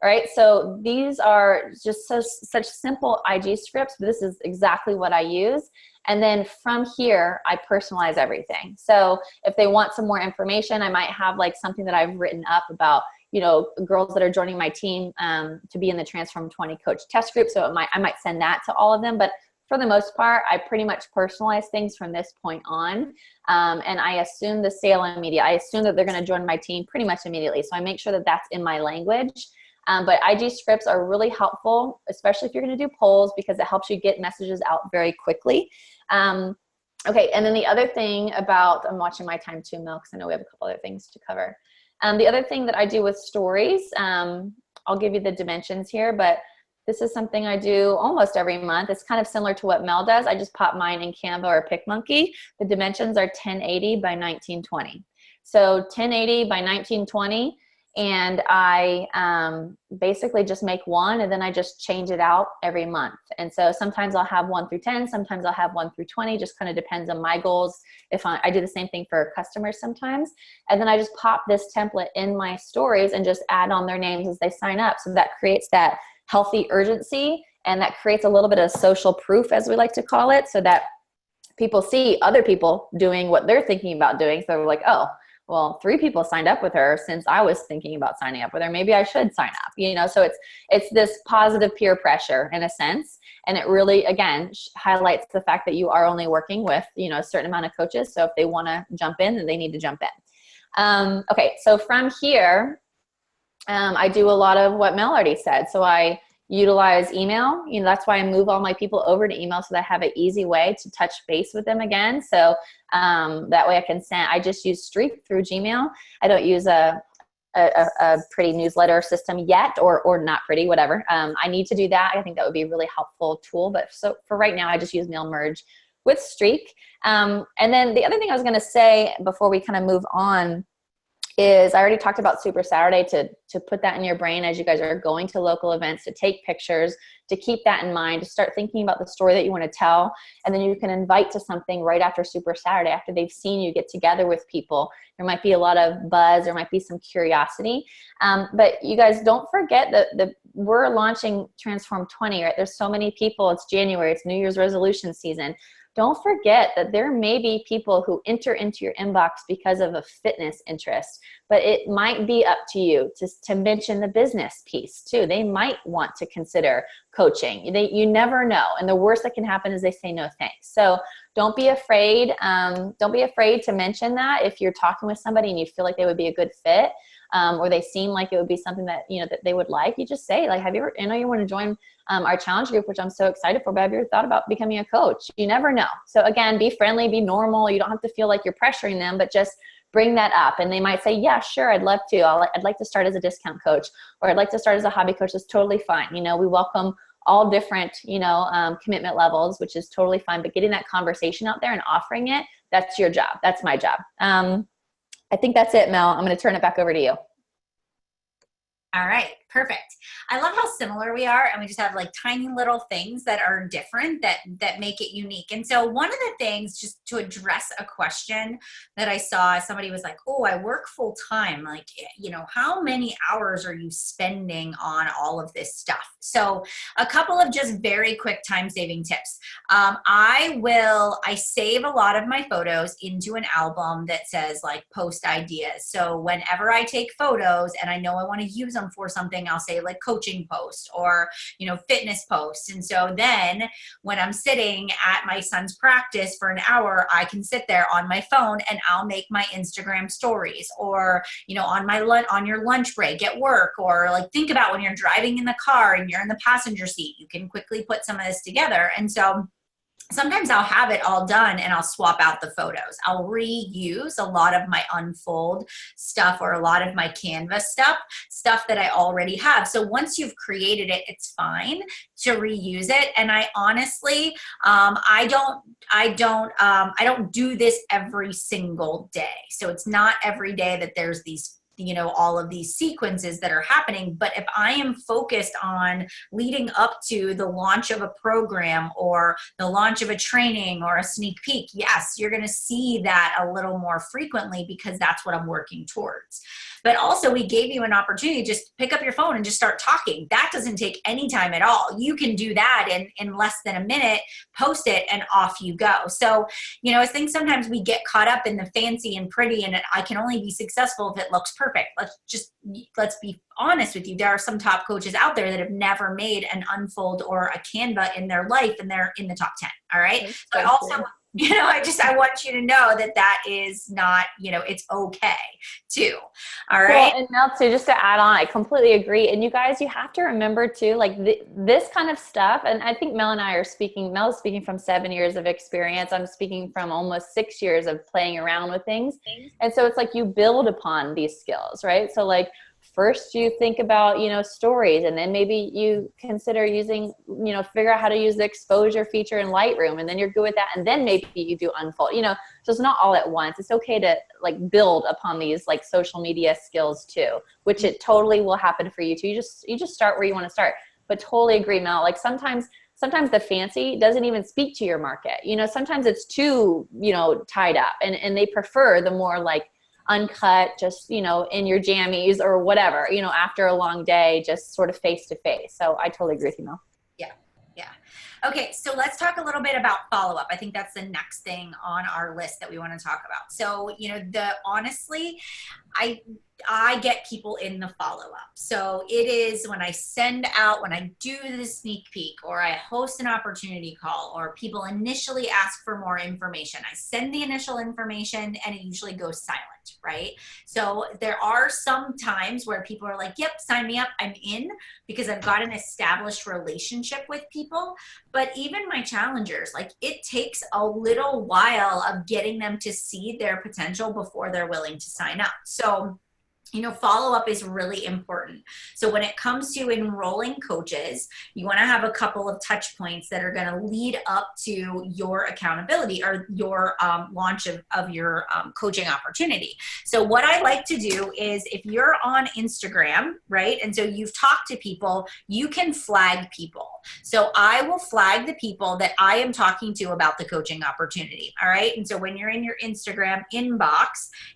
All right, so these are just such simple IG scripts, but this is exactly what I use. And then from here, I personalize everything. So if they want some more information, I might have like something that I've written up about, you know, girls that are joining my team to be in the Transform 20 coach test group. So I might send that to all of them. But for the most part, I pretty much personalize things from this point on. And I assume the sale immediately. I assume that they're going to join my team pretty much immediately. So I make sure that that's in my language. But IG scripts are really helpful, especially if you're going to do polls, because it helps you get messages out very quickly. Okay, and then the other thing about, I'm watching my time too, Mel, because I know we have a couple other things to cover. The other thing that I do with stories, I'll give you the dimensions here, but this is something I do almost every month. It's kind of similar to what Mel does. I just pop mine in Canva or PicMonkey. The dimensions are 1080 by 1920. So 1080 by 1920, and I basically just make one, and then I just change it out every month. And so sometimes I'll have 1 through 10, sometimes I'll have 1 through 20, just kind of depends on my goals. If I do the same thing for customers sometimes. And then I just pop this template in my stories and just add on their names as they sign up. So that creates that healthy urgency, and that creates a little bit of social proof, as we like to call it, so that people see other people doing what they're thinking about doing. So they're like, oh, well, 3 people signed up with her since I was thinking about signing up with her. Maybe I should sign up, you know? So it's this positive peer pressure in a sense. And it really, again, highlights the fact that you are only working with, you know, a certain amount of coaches. So if they want to jump in, then they need to jump in. Okay. So from here, I do a lot of what Mel already said. So I utilize email. You know, that's why I move all my people over to email, so that I have an easy way to touch base with them again. So that way I can send, I just use Streak through Gmail. I don't use a pretty newsletter system yet, or not pretty, whatever. I need to do that. I think that would be a really helpful tool. But so for right now, I just use Mail Merge with Streak. And then the other thing I was going to say before we kind of move on is I already talked about Super Saturday, to put that in your brain as you guys are going to local events, to take pictures, to keep that in mind, to start thinking about the story that you want to tell. And then you can invite to something right after Super Saturday, after they've seen you get together with people. There might be a lot of buzz, there might be some curiosity. But you guys don't forget that we're launching Transform 20, right? There's so many people. It's January, it's New Year's resolution season. Don't forget that there may be people who enter into your inbox because of a fitness interest, but it might be up to you to mention the business piece too. They might want to consider coaching. You never know. And the worst that can happen is they say no thanks. So don't be afraid. Don't be afraid to mention that if you're talking with somebody and you feel like they would be a good fit. Or they seem like it would be something that, you know, that they would like. You just say, like, have you ever, I know you want to join our challenge group, which I'm so excited for, but have you ever thought about becoming a coach? You never know. So again, be friendly, be normal. You don't have to feel like you're pressuring them, but just bring that up. And they might say, yeah, sure, I'd love to. I'd like to start as a discount coach, or I'd like to start as a hobby coach. That's totally fine. You know, we welcome all different, you know, commitment levels, which is totally fine. But getting that conversation out there and offering it, that's your job. That's my job. I think that's it, Mel. I'm going to turn it back over to you. All right, perfect. I love how similar we are, and we just have like tiny little things that are different that make it unique. And so one of the things, just to address a question that I saw, somebody was like, oh, I work full time. Like, you know, how many hours are you spending on all of this stuff? So a couple of just very quick time-saving tips. I save a lot of my photos into an album that says like post ideas. So whenever I take photos and I know I want to use them for something, something, I'll say like coaching post or, you know, fitness post. And so then when I'm sitting at my son's practice for an hour, I can sit there on my phone and I'll make my Instagram stories, or, you know, on your lunch break at work, or like think about when you're driving in the car and you're in the passenger seat, you can quickly put some of this together. And so sometimes I'll have it all done and I'll swap out the photos. I'll reuse a lot of my Unfold stuff or a lot of my Canvas stuff that I already have. So once you've created it, it's fine to reuse it. And I honestly, I don't do this every single day. So it's not every day that there's these, you know, all of these sequences that are happening. But if I am focused on leading up to the launch of a program or the launch of a training or a sneak peek, yes, you're going to see that a little more frequently because that's what I'm working towards. But also we gave you an opportunity to just pick up your phone and just start talking. That doesn't take any time at all. You can do that in less than a minute, post it, and off you go. So, you know, I think sometimes we get caught up in the fancy and pretty, and I can only be successful if it looks perfect. Let's be honest with you. There are some top coaches out there that have never made an Unfold or a Canva in their life, and they're in the top 10. All right. So I also, you know, I want you to know that is not, you know, it's okay too. All right. Well, and Mel too, just to add on, I completely agree. And you guys, you have to remember too, like this kind of stuff. And I think Mel and I are speaking, Mel's speaking from 7 years of experience. I'm speaking from almost 6 years of playing around with things. And so it's like you build upon these skills, right? So like, first you think about, you know, stories, and then maybe you consider using, you know, figure out how to use the exposure feature in Lightroom, and then you're good with that. And then maybe you do Unfold, you know, so it's not all at once. It's okay to like build upon these like social media skills too, which it totally will happen for you too. You just start where you want to start. But totally agree, Mel. Like sometimes the fancy doesn't even speak to your market. You know, sometimes it's too, you know, tied up, and they prefer the more like uncut, just, you know, in your jammies or whatever, you know, after a long day, just sort of face to face. So I totally agree with you, Mel. Yeah. Yeah. Okay. So let's talk a little bit about follow-up. I think that's the next thing on our list that we want to talk about. So, you know, honestly, I get people in the follow-up. So it is when I send out, when I do the sneak peek, or I host an opportunity call, or people initially ask for more information. I send the initial information and it usually goes silent, right? So there are some times where people are like, yep, sign me up, I'm in, because I've got an established relationship with people. But even my challengers, like it takes a little while of getting them to see their potential before they're willing to sign up. So, you know, follow-up is really important. So when it comes to enrolling coaches, you want to have a couple of touch points that are going to lead up to your accountability or your launch of your coaching opportunity. So what I like to do is, if you're on Instagram, right, and so you've talked to people, you can flag people. So I will flag the people that I am talking to about the coaching opportunity. All right. And so when you're in your Instagram inbox,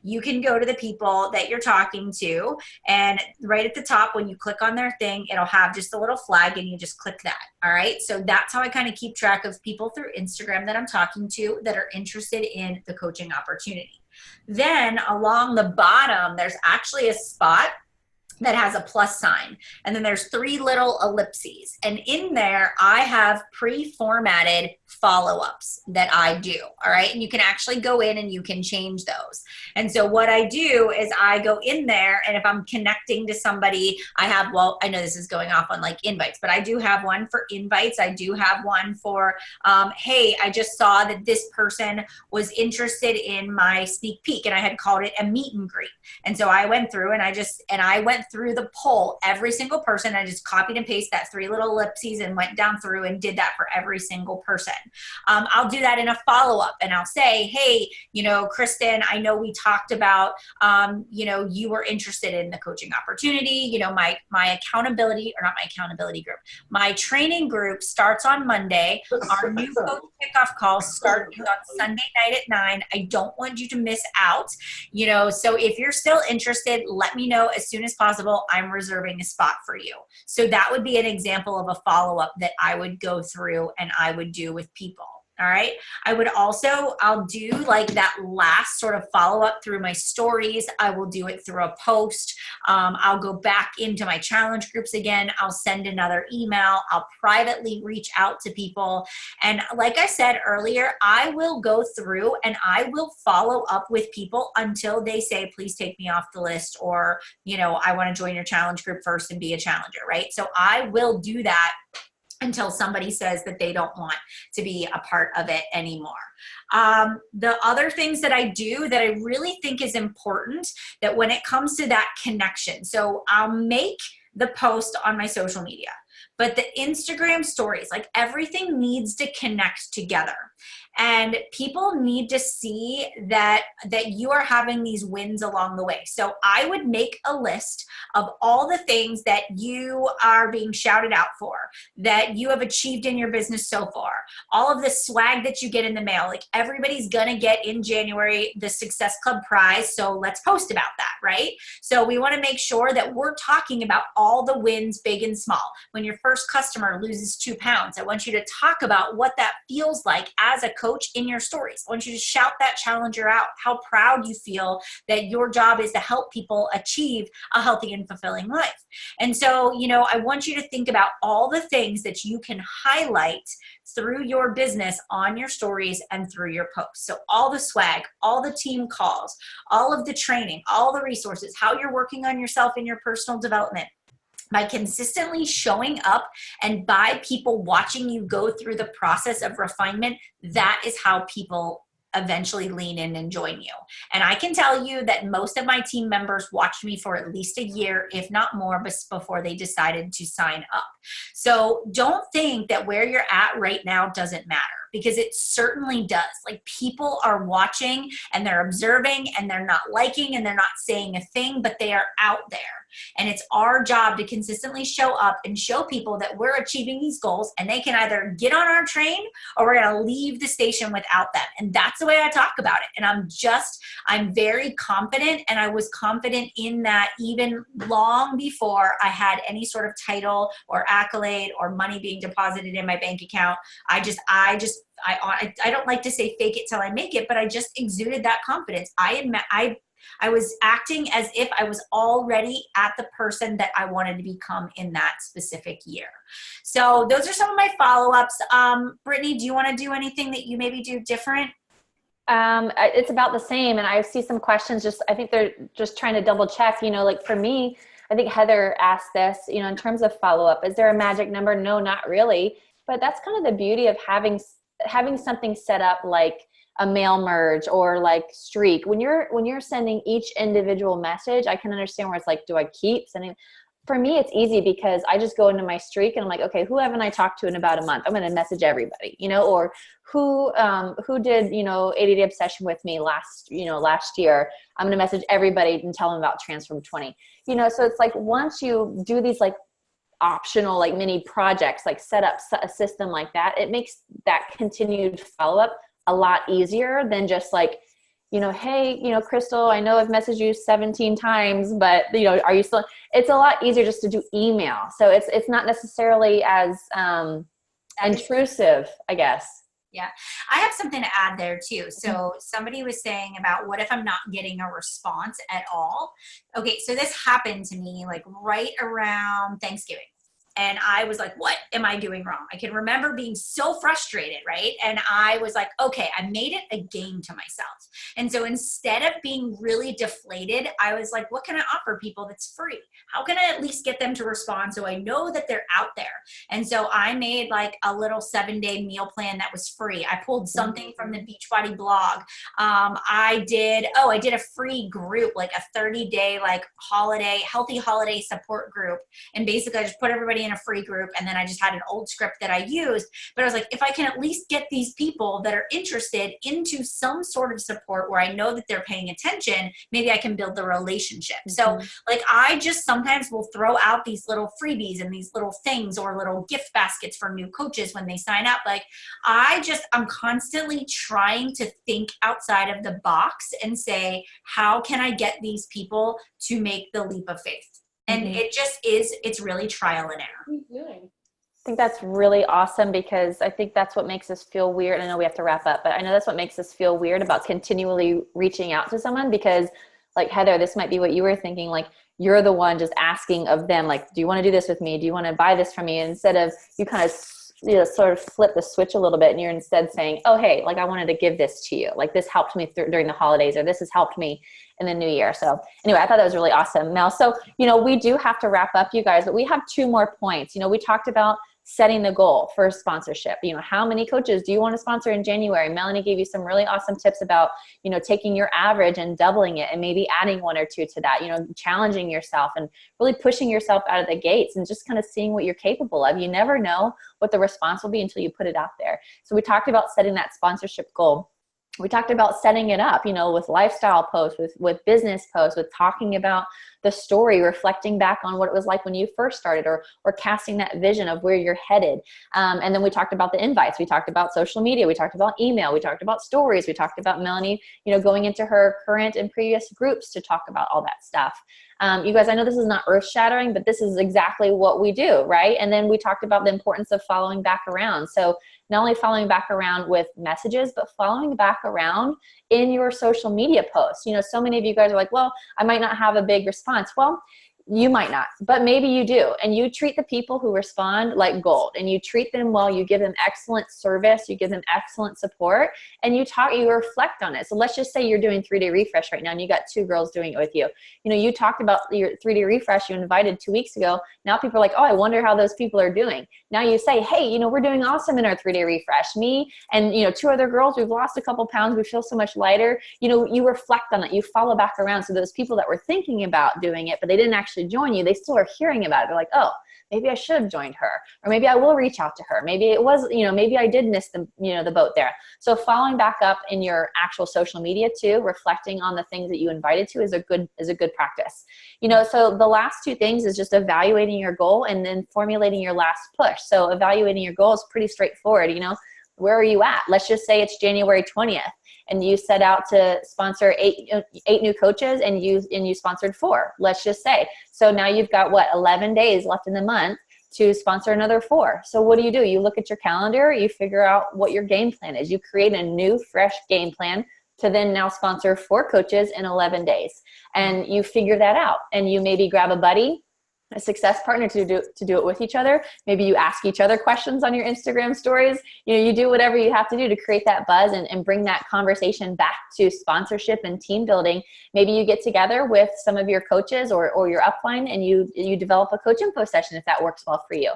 you can go to the people that you're talking to, and right at the top, when you click on their thing, it'll have just a little flag, and you just click that. All right. So that's how I kind of keep track of people through Instagram that I'm talking to that are interested in the coaching opportunity. Then along the bottom, there's actually a spot that has a plus sign, and then there's 3 little ellipses, and in there I have pre-formatted follow-ups that I do. All right. And you can actually go in and you can change those. And so what I do is I go in there, and if I'm connecting to somebody, I have, well, I know this is going off on like invites, but I do have one for invites. I do have one for, hey, I just saw that this person was interested in my sneak peek, and I had called it a meet and greet. And so I went through and I went through the poll, every single person. I just copied and pasted that 3 little ellipses and went down through and did that for every single person. I'll do that in a follow-up, and I'll say, hey, you know, Kristen, I know we talked about, you know, you were interested in the coaching opportunity. You know, my accountability, or not my accountability group, my training group starts on Monday. Our new coach kickoff call starts on Sunday night at 9. I don't want you to miss out. You know, so if you're still interested, let me know as soon as possible. I'm reserving a spot for you. So that would be an example of a follow-up that I would go through and I would do with people. All right. I'll do like that last sort of follow up through my stories. I will do it through a post. I'll go back into my challenge groups again. I'll send another email. I'll privately reach out to people. And like I said earlier, I will go through and I will follow up with people until they say, please take me off the list, or, I want to join your challenge group first and be a challenger, right? So I will do that until somebody says that they don't want to be a part of it anymore. The other things that I do that I really think is important, that when it comes to that connection, so I'll make the post on my social media, but the Instagram stories, like everything needs to connect together. And people need to see that you are having these wins along the way. So I would make a list of all the things that you are being shouted out for, that you have achieved in your business so far, all of the swag that you get in the mail. Like everybody's gonna get in January the Success Club prize, so let's post about that, right? So we wanna make sure that we're talking about all the wins, big and small. When your first customer loses 2 pounds, I want you to talk about what that feels like as a coach in your stories. I want you to shout that challenger out, how proud you feel that your job is to help people achieve a healthy and fulfilling life. And so, I want you to think about all the things that you can highlight through your business on your stories and through your posts. So all the swag, all the team calls, all of the training, all the resources, how you're working on yourself in your personal development. By consistently showing up and by people watching you go through the process of refinement, that is how people eventually lean in and join you. And I can tell you that most of my team members watched me for at least a year, if not more, before they decided to sign up. So don't think that where you're at right now doesn't matter, because it certainly does. Like, people are watching and they're observing and they're not liking and they're not saying a thing, but they are out there. And it's our job to consistently show up and show people that we're achieving these goals, and they can either get on our train or we're going to leave the station without them. And that's the way I talk about it. And I'm very confident, and I was confident in that even long before I had any sort of title or accolade or money being deposited in my bank account. I don't like to say fake it till I make it, but I just exuded that confidence. I was acting as if I was already at the person that I wanted to become in that specific year. So those are some of my follow-ups. Brittany, do you want to do anything that you maybe do different? It's about the same. And I see some questions, I think they're just trying to double check, like for me, I think Heather asked this, in terms of follow-up, is there a magic number? No, not really. But that's kind of the beauty of having something set up like a mail merge or like Streak. When you're sending each individual message, I can understand where it's like, do I keep sending? For me, it's easy because I just go into my Streak and I'm like, okay, who haven't I talked to in about a month? I'm going to message everybody, or who did, 80-day obsession with me last year. I'm going to message everybody and tell them about Transform 20. So it's like, once you do these like optional, like mini projects, like set up a system like that, it makes that continued follow-up a lot easier than just like, hey, Crystal, I know I've messaged you 17 times, but are you still, it's a lot easier just to do email. So it's not necessarily as intrusive, I guess. Yeah. I have something to add there too. So somebody was saying about, what if I'm not getting a response at all? Okay. So this happened to me like right around Thanksgiving. And I was like, what am I doing wrong? I can remember being so frustrated, right? And I was like, okay, I made it a game to myself. And so instead of being really deflated, I was like, what can I offer people that's free? How can I at least get them to respond so I know that they're out there? And so I made like a little 7-day meal plan that was free. I pulled something from the Beachbody blog. I did a free group, like a 30-day like healthy holiday support group. And basically I just put everybody in a free group, and then I just had an old script that I used. But I was like, if I can at least get these people that are interested into some sort of support where I know that they're paying attention, maybe I can build the relationship. So like, I just sometimes will throw out these little freebies and these little things or little gift baskets for new coaches when they sign up. Like, I'm constantly trying to think outside of the box and say, how can I get these people to make the leap of faith? And it just is, it's really trial and error. think that's really awesome, because I think that's what makes us feel weird. I know we have to wrap up, but I know that's what makes us feel weird about continually reaching out to someone, because like Heather, this might be what you were thinking, like you're the one just asking of them, like, do you want to do this with me? Do you want to buy this from me? Instead of you kind of, you know, sort of flip the switch a little bit, and you're instead saying, oh, hey, like I wanted to give this to you. Like this helped me during the holidays, or this has helped me in the new year. So anyway, I thought that was really awesome, Mel. So, you know, we do have to wrap up, you guys, but we have 2 more points. You know, we talked about setting the goal for sponsorship. You know, how many coaches do you want to sponsor in January? Melanie gave you some really awesome tips about, you know, taking your average and doubling it, and maybe adding 1 or 2 to that, you know, challenging yourself and really pushing yourself out of the gates and just kind of seeing what you're capable of. You never know what the response will be until you put it out there. So we talked about setting that sponsorship goal. We talked about setting it up, you know, with lifestyle posts, with business posts, with talking about the story, reflecting back on what it was like when you first started, or casting that vision of where you're headed. And then we talked about the invites. We talked about social media. We talked about email. We talked about stories. We talked about Melanie, you know, going into her current and previous groups to talk about all that stuff. You guys, I know this is not earth shattering, but this is exactly what we do, right? And then we talked about the importance of following back around. So not only following back around with messages, but following back around in your social media posts. You know, so many of you guys are like, well, I might not have a big response. Well, you might not, but maybe you do. And you treat the people who respond like gold, and you treat them well. You give them excellent service. You give them excellent support, and you reflect on it. So let's just say you're doing 3-day refresh right now, and you got 2 girls doing it with you. You know, you talked about your 3-day refresh you invited 2 weeks ago. Now people are like, oh, I wonder how those people are doing. Now you say, hey, you know, we're doing awesome in our 3-day refresh. Me and, you know, 2 other girls, we've lost a couple pounds. We feel so much lighter. You know, you reflect on it. You follow back around. So those people that were thinking about doing it, but they didn't actually join you, they still are hearing about it. They're like, oh, maybe I should have joined her, or maybe I will reach out to her. Maybe it was, you know, maybe I did miss the, you know, the boat there. So following back up in your actual social media too, reflecting on the things that you invited to is a good practice. You know, so the last 2 things is just evaluating your goal and then formulating your last push. So evaluating your goal is pretty straightforward. You know, where are you at? Let's just say it's January 20th. And you set out to sponsor 8 new coaches, and you sponsored 4, let's just say. So now you've got 11 days left in the month to sponsor another 4. So what do? You look at your calendar, you figure out what your game plan is. You create a new, fresh game plan to then now sponsor 4 coaches in 11 days. And you figure that out, and you maybe grab a buddy, a success partner to do it with each other. Maybe you ask each other questions on your Instagram stories. You know, you do whatever you have to do to create that buzz and bring that conversation back to sponsorship and team building. Maybe you get together with some of your coaches or your upline, and you develop a coach info session if that works well for you.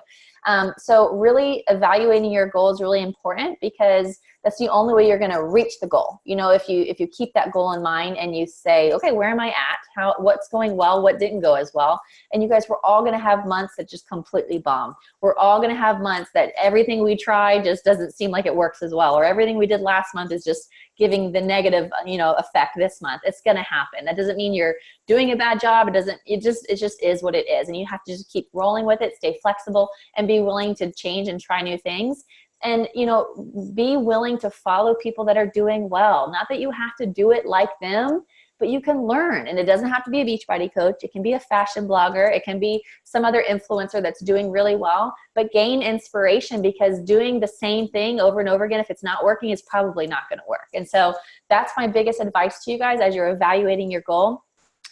So really evaluating your goal is really important, because that's the only way you're going to reach the goal. You know, if you keep that goal in mind and you say, okay, where am I at? What's going well? What didn't go as well? And you guys, we're all going to have months that just completely bomb. We're all going to have months that everything we try just doesn't seem like it works as well, or everything we did last month is just giving the negative, you know, effect this month. It's going to happen. That doesn't mean you're doing a bad job. It just is what it is. And you have to just keep rolling with it, stay flexible, and be willing to change and try new things. And, you know, be willing to follow people that are doing well. Not that you have to do it like them, but you can learn. And it doesn't have to be a Beachbody coach. It can be a fashion blogger. It can be some other influencer that's doing really well. But gain inspiration, because doing the same thing over and over again, if it's not working, it's probably not going to work. And so that's my biggest advice to you guys as you're evaluating your goal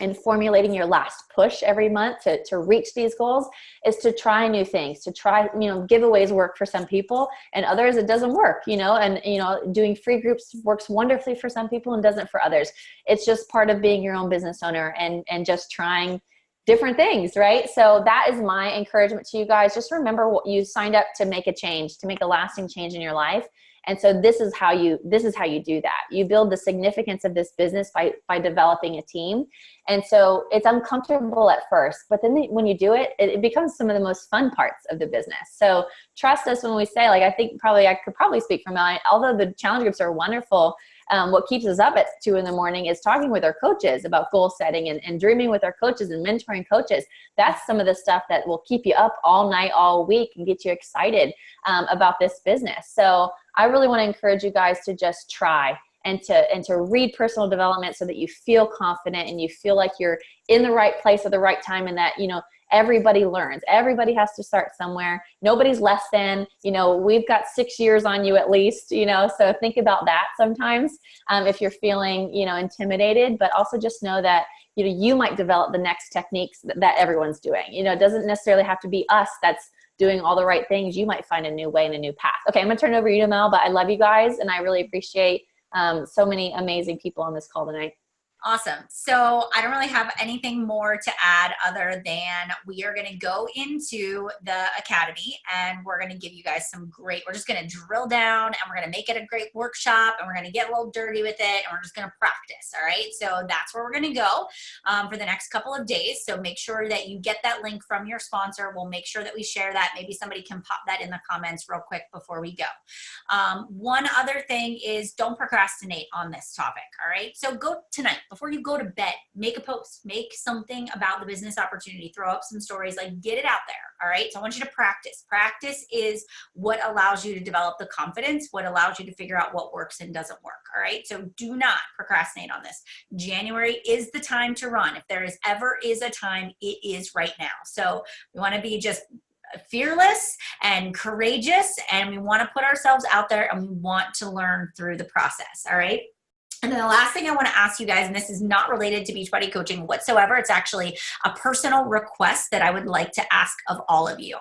and formulating your last push every month to reach these goals, is to try new things, to try, you know, giveaways work for some people, and others it doesn't work, you know, and, you know, doing free groups works wonderfully for some people and doesn't for others. It's just part of being your own business owner and just trying different things, right? So that is my encouragement to you guys. Just remember what you signed up to make a change, to make a lasting change in your life. And so this is how you do that. You build the significance of this business by developing a team. And so it's uncomfortable at first, but then when you do it, it becomes some of the most fun parts of the business. So trust us when we say, like, I think I could probably speak for Melanie, although the challenge groups are wonderful. What keeps us up at 2 in the morning is talking with our coaches about goal setting and dreaming with our coaches and mentoring coaches. That's some of the stuff that will keep you up all night, all week, and get you excited about this business. So I really want to encourage you guys to just try and to read personal development so that you feel confident and you feel like you're in the right place at the right time, and that, you know, everybody learns. Everybody has to start somewhere. Nobody's less than, you know, we've got 6 years on you at least, you know, so think about that sometimes if you're feeling, you know, intimidated, but also just know that, you know, you might develop the next techniques that everyone's doing. You know, it doesn't necessarily have to be us that's doing all the right things. You might find a new way and a new path. Okay, I'm gonna turn it over to you, Mel, but I love you guys, and I really appreciate so many amazing people on this call tonight. Awesome. So I don't really have anything more to add other than we are going to go into the academy and we're going to give you guys some great, we're just going to drill down and we're going to make it a great workshop and we're going to get a little dirty with it and we're just going to practice. All right. So that's where we're going to go for the next couple of days. So make sure that you get that link from your sponsor. We'll make sure that we share that. Maybe somebody can pop that in the comments real quick before we go. One other thing is don't procrastinate on this topic. All right. So go tonight. Before you go to bed, make a post, make something about the business opportunity, throw up some stories, like get it out there. All right. So I want you to practice. Practice is what allows you to develop the confidence, what allows you to figure out what works and doesn't work. All right. So do not procrastinate on this. January is the time to run. If there ever is a time, it is right now. So we want to be just fearless and courageous, and we want to put ourselves out there and we want to learn through the process. All right. And then the last thing I want to ask you guys, and this is not related to Beachbody coaching whatsoever, it's actually a personal request that I would like to ask of all of you.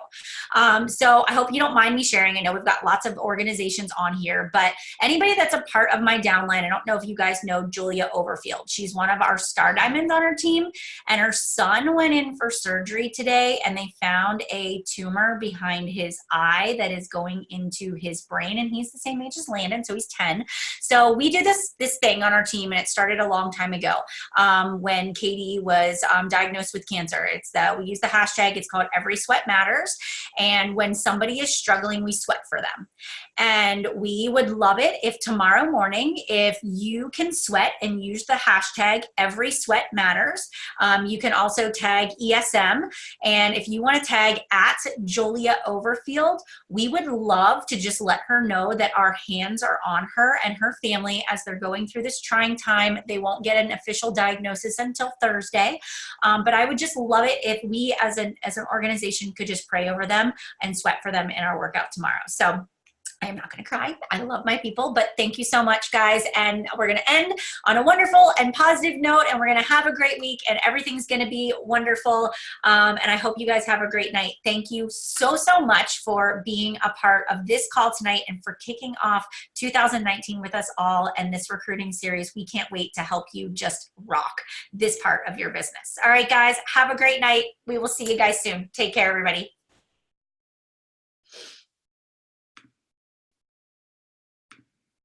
So I hope you don't mind me sharing. I know we've got lots of organizations on here, but anybody that's a part of my downline, I don't know if you guys know Julia Overfield. She's one of our star diamonds on our team, and her son went in for surgery today, and they found a tumor behind his eye that is going into his brain, and he's the same age as Landon, so he's 10. So we did this thing on our team, and it started a long time ago when Katie was diagnosed with cancer. We use the hashtag, it's called Every Sweat Matters, and when somebody is struggling, we sweat for them. And we would love it if tomorrow morning, if you can sweat and use the hashtag Every Sweat Matters. You can also tag ESM, and if you want to tag at Julia Overfield, we would love to just let her know that our hands are on her and her family as they're going through this trying time. They won't get an official diagnosis until Thursday, but I would just love it if we as an organization could just pray over them and sweat for them in our workout tomorrow. So I am not going to cry. I love my people, but thank you so much, guys. And we're going to end on a wonderful and positive note, and we're going to have a great week, and everything's going to be wonderful. And I hope you guys have a great night. Thank you so, so much for being a part of this call tonight and for kicking off 2019 with us all and this recruiting series. We can't wait to help you just rock this part of your business. All right, guys, have a great night. We will see you guys soon. Take care, everybody.